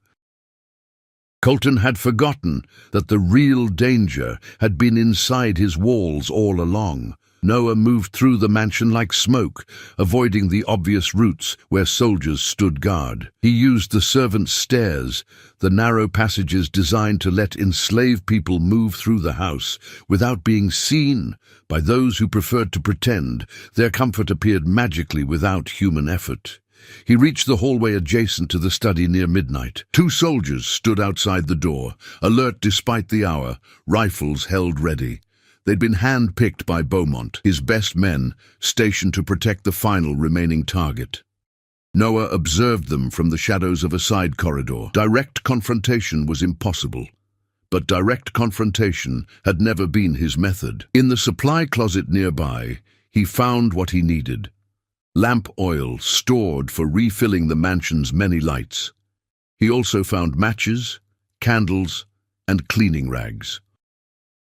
Colton had forgotten that the real danger had been inside his walls all along. Noah moved through the mansion like smoke, avoiding the obvious routes where soldiers stood guard. He used the servants' stairs, the narrow passages designed to let enslaved people move through the house without being seen by those who preferred to pretend. Their comfort appeared magically without human effort. He reached the hallway adjacent to the study near midnight. 2 soldiers stood outside the door, alert despite the hour, rifles held ready. They'd been hand-picked by Beaumont, his best men, stationed to protect the final remaining target. Noah observed them from the shadows of a side corridor. Direct confrontation was impossible, but direct confrontation had never been his method. In the supply closet nearby, he found what he needed: lamp oil stored for refilling the mansion's many lights. He also found matches, candles, and cleaning rags.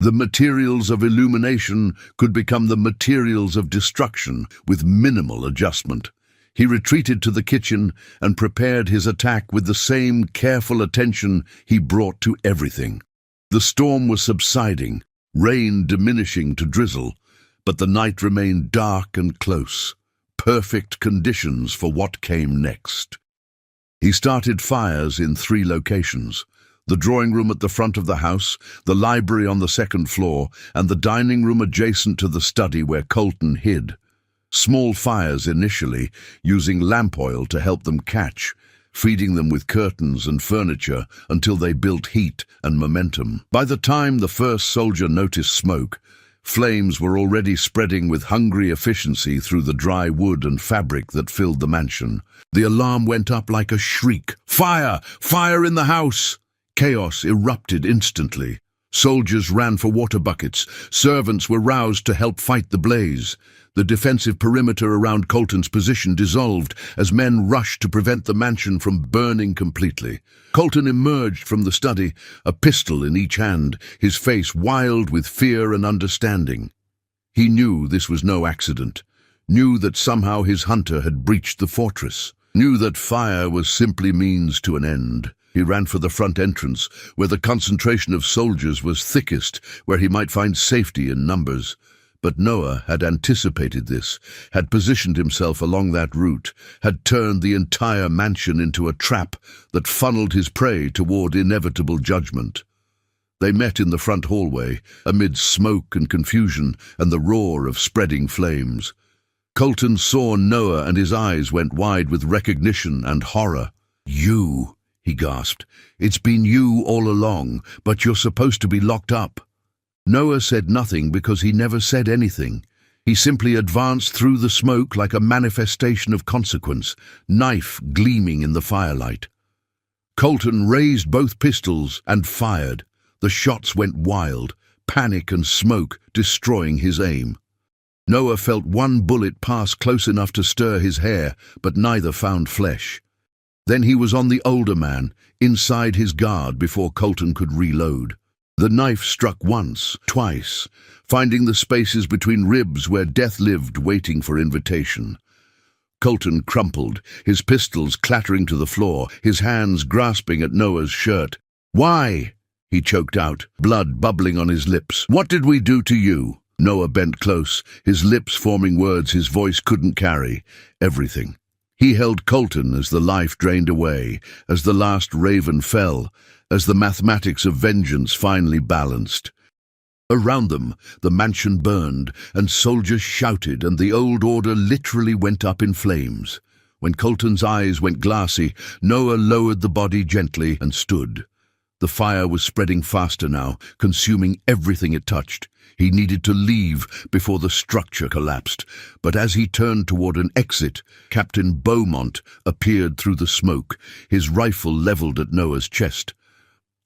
The materials of illumination could become the materials of destruction with minimal adjustment. He retreated to the kitchen and prepared his attack with the same careful attention he brought to everything. The storm was subsiding, rain diminishing to drizzle, but the night remained dark and close, perfect conditions for what came next. He started fires in 3 locations: the drawing room at the front of the house, the library on the 2nd floor, and the dining room adjacent to the study where Colton hid. Small fires initially, using lamp oil to help them catch, feeding them with curtains and furniture until they built heat and momentum. By the time the first soldier noticed smoke, flames were already spreading with hungry efficiency through the dry wood and fabric that filled the mansion. The alarm went up like a shriek. "Fire! Fire in the house!" Chaos erupted instantly. Soldiers ran for water buckets. Servants were roused to help fight the blaze. The defensive perimeter around Colton's position dissolved as men rushed to prevent the mansion from burning completely. Colton emerged from the study, a pistol in each hand, his face wild with fear and understanding. He knew this was no accident, knew that somehow his hunter had breached the fortress, knew that fire was simply means to an end. He ran for the front entrance, where the concentration of soldiers was thickest, where he might find safety in numbers. But Noah had anticipated this, had positioned himself along that route, had turned the entire mansion into a trap that funneled his prey toward inevitable judgment. They met in the front hallway, amid smoke and confusion and the roar of spreading flames. Colton saw Noah and his eyes went wide with recognition and horror. "You," he gasped. "It's been you all along, but you're supposed to be locked up." Noah said nothing because he never said anything. He simply advanced through the smoke like a manifestation of consequence, knife gleaming in the firelight. Colton raised both pistols and fired. The shots went wild, panic and smoke destroying his aim. Noah felt one bullet pass close enough to stir his hair, but neither found flesh. Then he was on the older man, inside his guard before Colton could reload. The knife struck once, twice, finding the spaces between ribs where death lived waiting for invitation. Colton crumpled, his pistols clattering to the floor, his hands grasping at Noah's shirt. "Why?" he choked out, blood bubbling on his lips. "What did we do to you?" Noah bent close, his lips forming words his voice couldn't carry. Everything. He held Colton as the life drained away, as the last raven fell, as the mathematics of vengeance finally balanced. Around them, the mansion burned, and soldiers shouted, and the old order literally went up in flames. When Colton's eyes went glassy, Noah lowered the body gently and stood. The fire was spreading faster now, consuming everything it touched. He needed to leave before the structure collapsed, but as he turned toward an exit, Captain Beaumont appeared through the smoke, his rifle leveled at Noah's chest.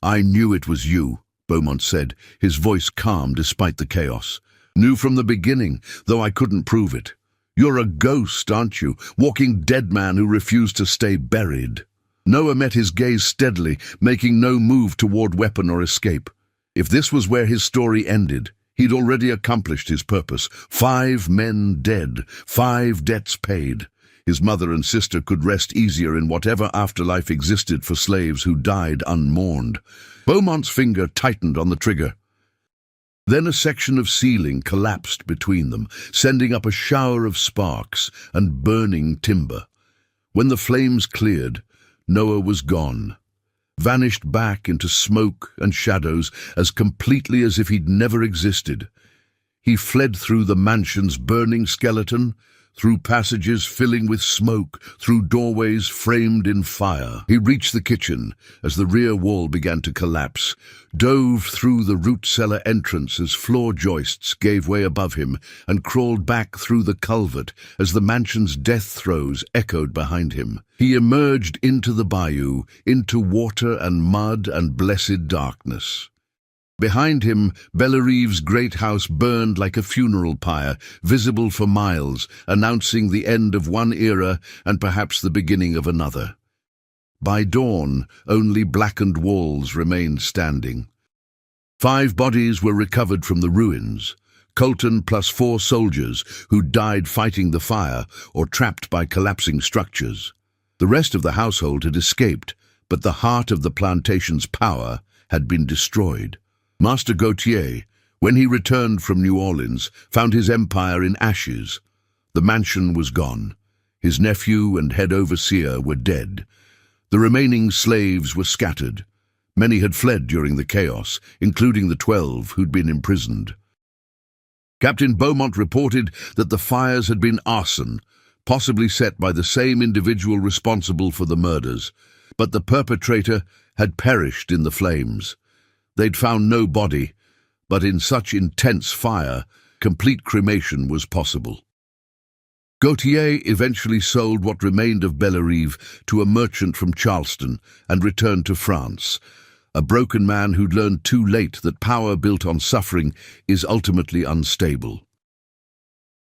"I knew it was you," Beaumont said, his voice calm despite the chaos. "Knew from the beginning, though I couldn't prove it. You're a ghost, aren't you? Walking dead man who refused to stay buried." Noah met his gaze steadily, making no move toward weapon or escape. If this was where his story ended, he'd already accomplished his purpose. 5 men dead, 5 debts paid. His mother and sister could rest easier in whatever afterlife existed for slaves who died unmourned. Beaumont's finger tightened on the trigger. Then a section of ceiling collapsed between them, sending up a shower of sparks and burning timber. When the flames cleared, Noah was gone, vanished back into smoke and shadows as completely as if he'd never existed. He fled through the mansion's burning skeleton, through passages filling with smoke, through doorways framed in fire. He reached the kitchen as the rear wall began to collapse, dove through the root cellar entrance as floor joists gave way above him, and crawled back through the culvert as the mansion's death throes echoed behind him. He emerged into the bayou, into water and mud and blessed darkness. Behind him, Bellerive's great house burned like a funeral pyre, visible for miles, announcing the end of one era and perhaps the beginning of another. By dawn, only blackened walls remained standing. 5 bodies were recovered from the ruins. Colton plus 4 soldiers who died fighting the fire or trapped by collapsing structures. The rest of the household had escaped, but the heart of the plantation's power had been destroyed. Master Gautier, when he returned from New Orleans, found his empire in ashes. The mansion was gone. His nephew and head overseer were dead. The remaining slaves were scattered. Many had fled during the chaos, including the 12 who'd been imprisoned. Captain Beaumont reported that the fires had been arson, possibly set by the same individual responsible for the murders, but the perpetrator had perished in the flames. They'd found no body, but in such intense fire, complete cremation was possible. Gautier eventually sold what remained of Bellerive to a merchant from Charleston and returned to France, a broken man who'd learned too late that power built on suffering is ultimately unstable.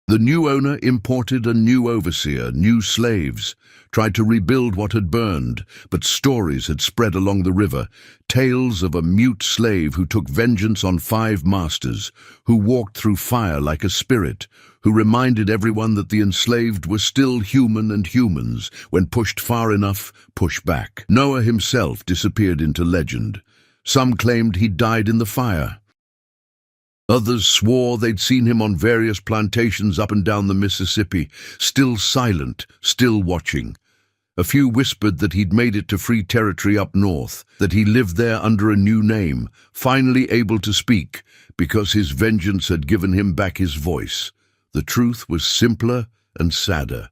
The new owner imported a new overseer, new slaves, tried to rebuild what had burned, but stories had spread along the river, tales of a mute slave who took vengeance on 5 masters, who walked through fire like a spirit, who reminded everyone that the enslaved were still human and humans, when pushed far enough, push back. Noah himself disappeared into legend. Some claimed he died in the fire. Others swore they'd seen him on various plantations up and down the Mississippi, still silent, still watching. A few whispered that he'd made it to free territory up north, that he lived there under a new name, finally able to speak, because his vengeance had given him back his voice. The truth was simpler and sadder.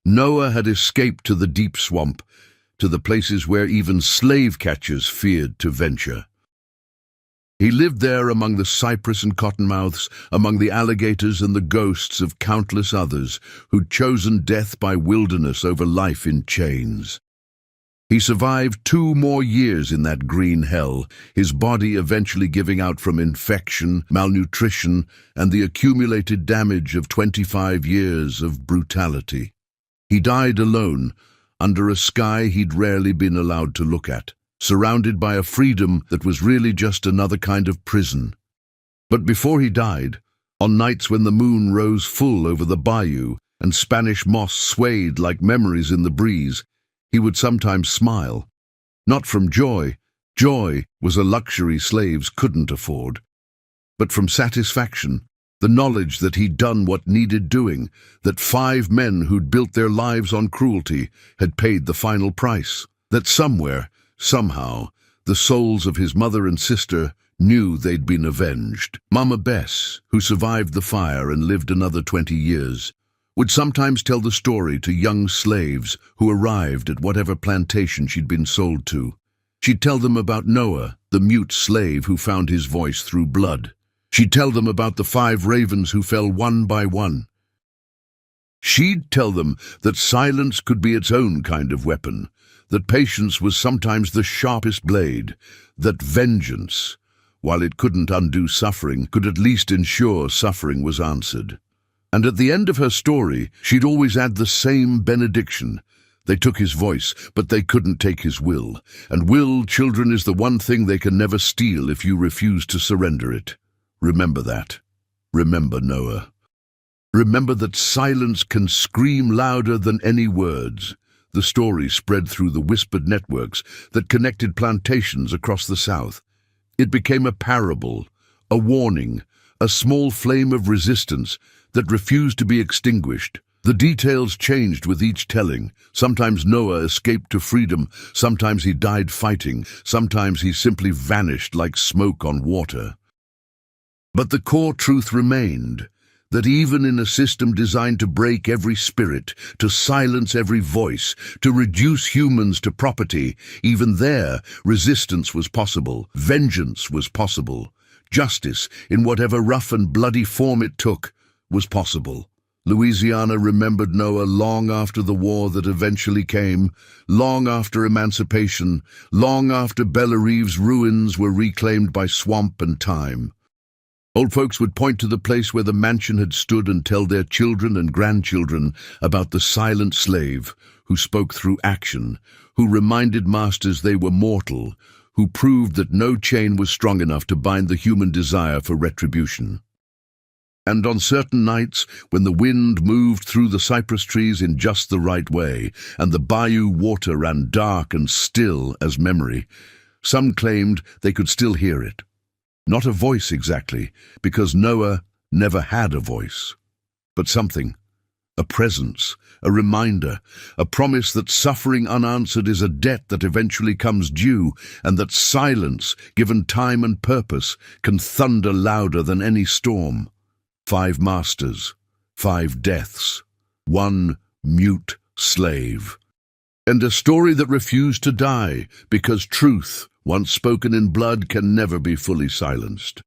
Noah had escaped to the deep swamp, to the places where even slave catchers feared to venture. He lived there among the cypress and cottonmouths, among the alligators and the ghosts of countless others who'd chosen death by wilderness over life in chains. He survived 2 more years in that green hell, his body eventually giving out from infection, malnutrition, and the accumulated damage of 25 years of brutality. He died alone, under a sky he'd rarely been allowed to look at, surrounded by a freedom that was really just another kind of prison. But before he died, on nights when the moon rose full over the bayou and Spanish moss swayed like memories in the breeze, he would sometimes smile. Not from joy. Joy was a luxury slaves couldn't afford. But from satisfaction, the knowledge that he'd done what needed doing, that 5 men who'd built their lives on cruelty had paid the final price, that somewhere, somehow, the souls of his mother and sister knew they'd been avenged. Mama Bess, who survived the fire and lived another 20 years, would sometimes tell the story to young slaves who arrived at whatever plantation she'd been sold to. She'd tell them about Noah, the mute slave who found his voice through blood. She'd tell them about the 5 ravens who fell one by one. She'd tell them that silence could be its own kind of weapon, that patience was sometimes the sharpest blade, that vengeance, while it couldn't undo suffering, could at least ensure suffering was answered. And at the end of her story, she'd always add the same benediction. They took his voice, but they couldn't take his will. And will, children, is the one thing they can never steal if you refuse to surrender it. Remember that. Remember Noah. Remember that silence can scream louder than any words. The story spread through the whispered networks that connected plantations across the South. It became a parable, a warning, a small flame of resistance that refused to be extinguished. The details changed with each telling. Sometimes Noah escaped to freedom, sometimes he died fighting, sometimes he simply vanished like smoke on water. But the core truth remained, that even in a system designed to break every spirit, to silence every voice, to reduce humans to property, even there, resistance was possible, vengeance was possible, justice, in whatever rough and bloody form it took, was possible. Louisiana remembered Noah long after the war that eventually came, long after emancipation, long after Bellerive's ruins were reclaimed by swamp and time. Old folks would point to the place where the mansion had stood and tell their children and grandchildren about the silent slave who spoke through action, who reminded masters they were mortal, who proved that no chain was strong enough to bind the human desire for retribution. And on certain nights, when the wind moved through the cypress trees in just the right way, and the bayou water ran dark and still as memory, some claimed they could still hear it. Not a voice exactly, because Noah never had a voice, but something, a presence, a reminder, a promise that suffering unanswered is a debt that eventually comes due, and that silence, given time and purpose, can thunder louder than any storm. 5 masters, 5 deaths, 1 mute slave. And a story that refused to die, because truth, once spoken in blood, can never be fully silenced.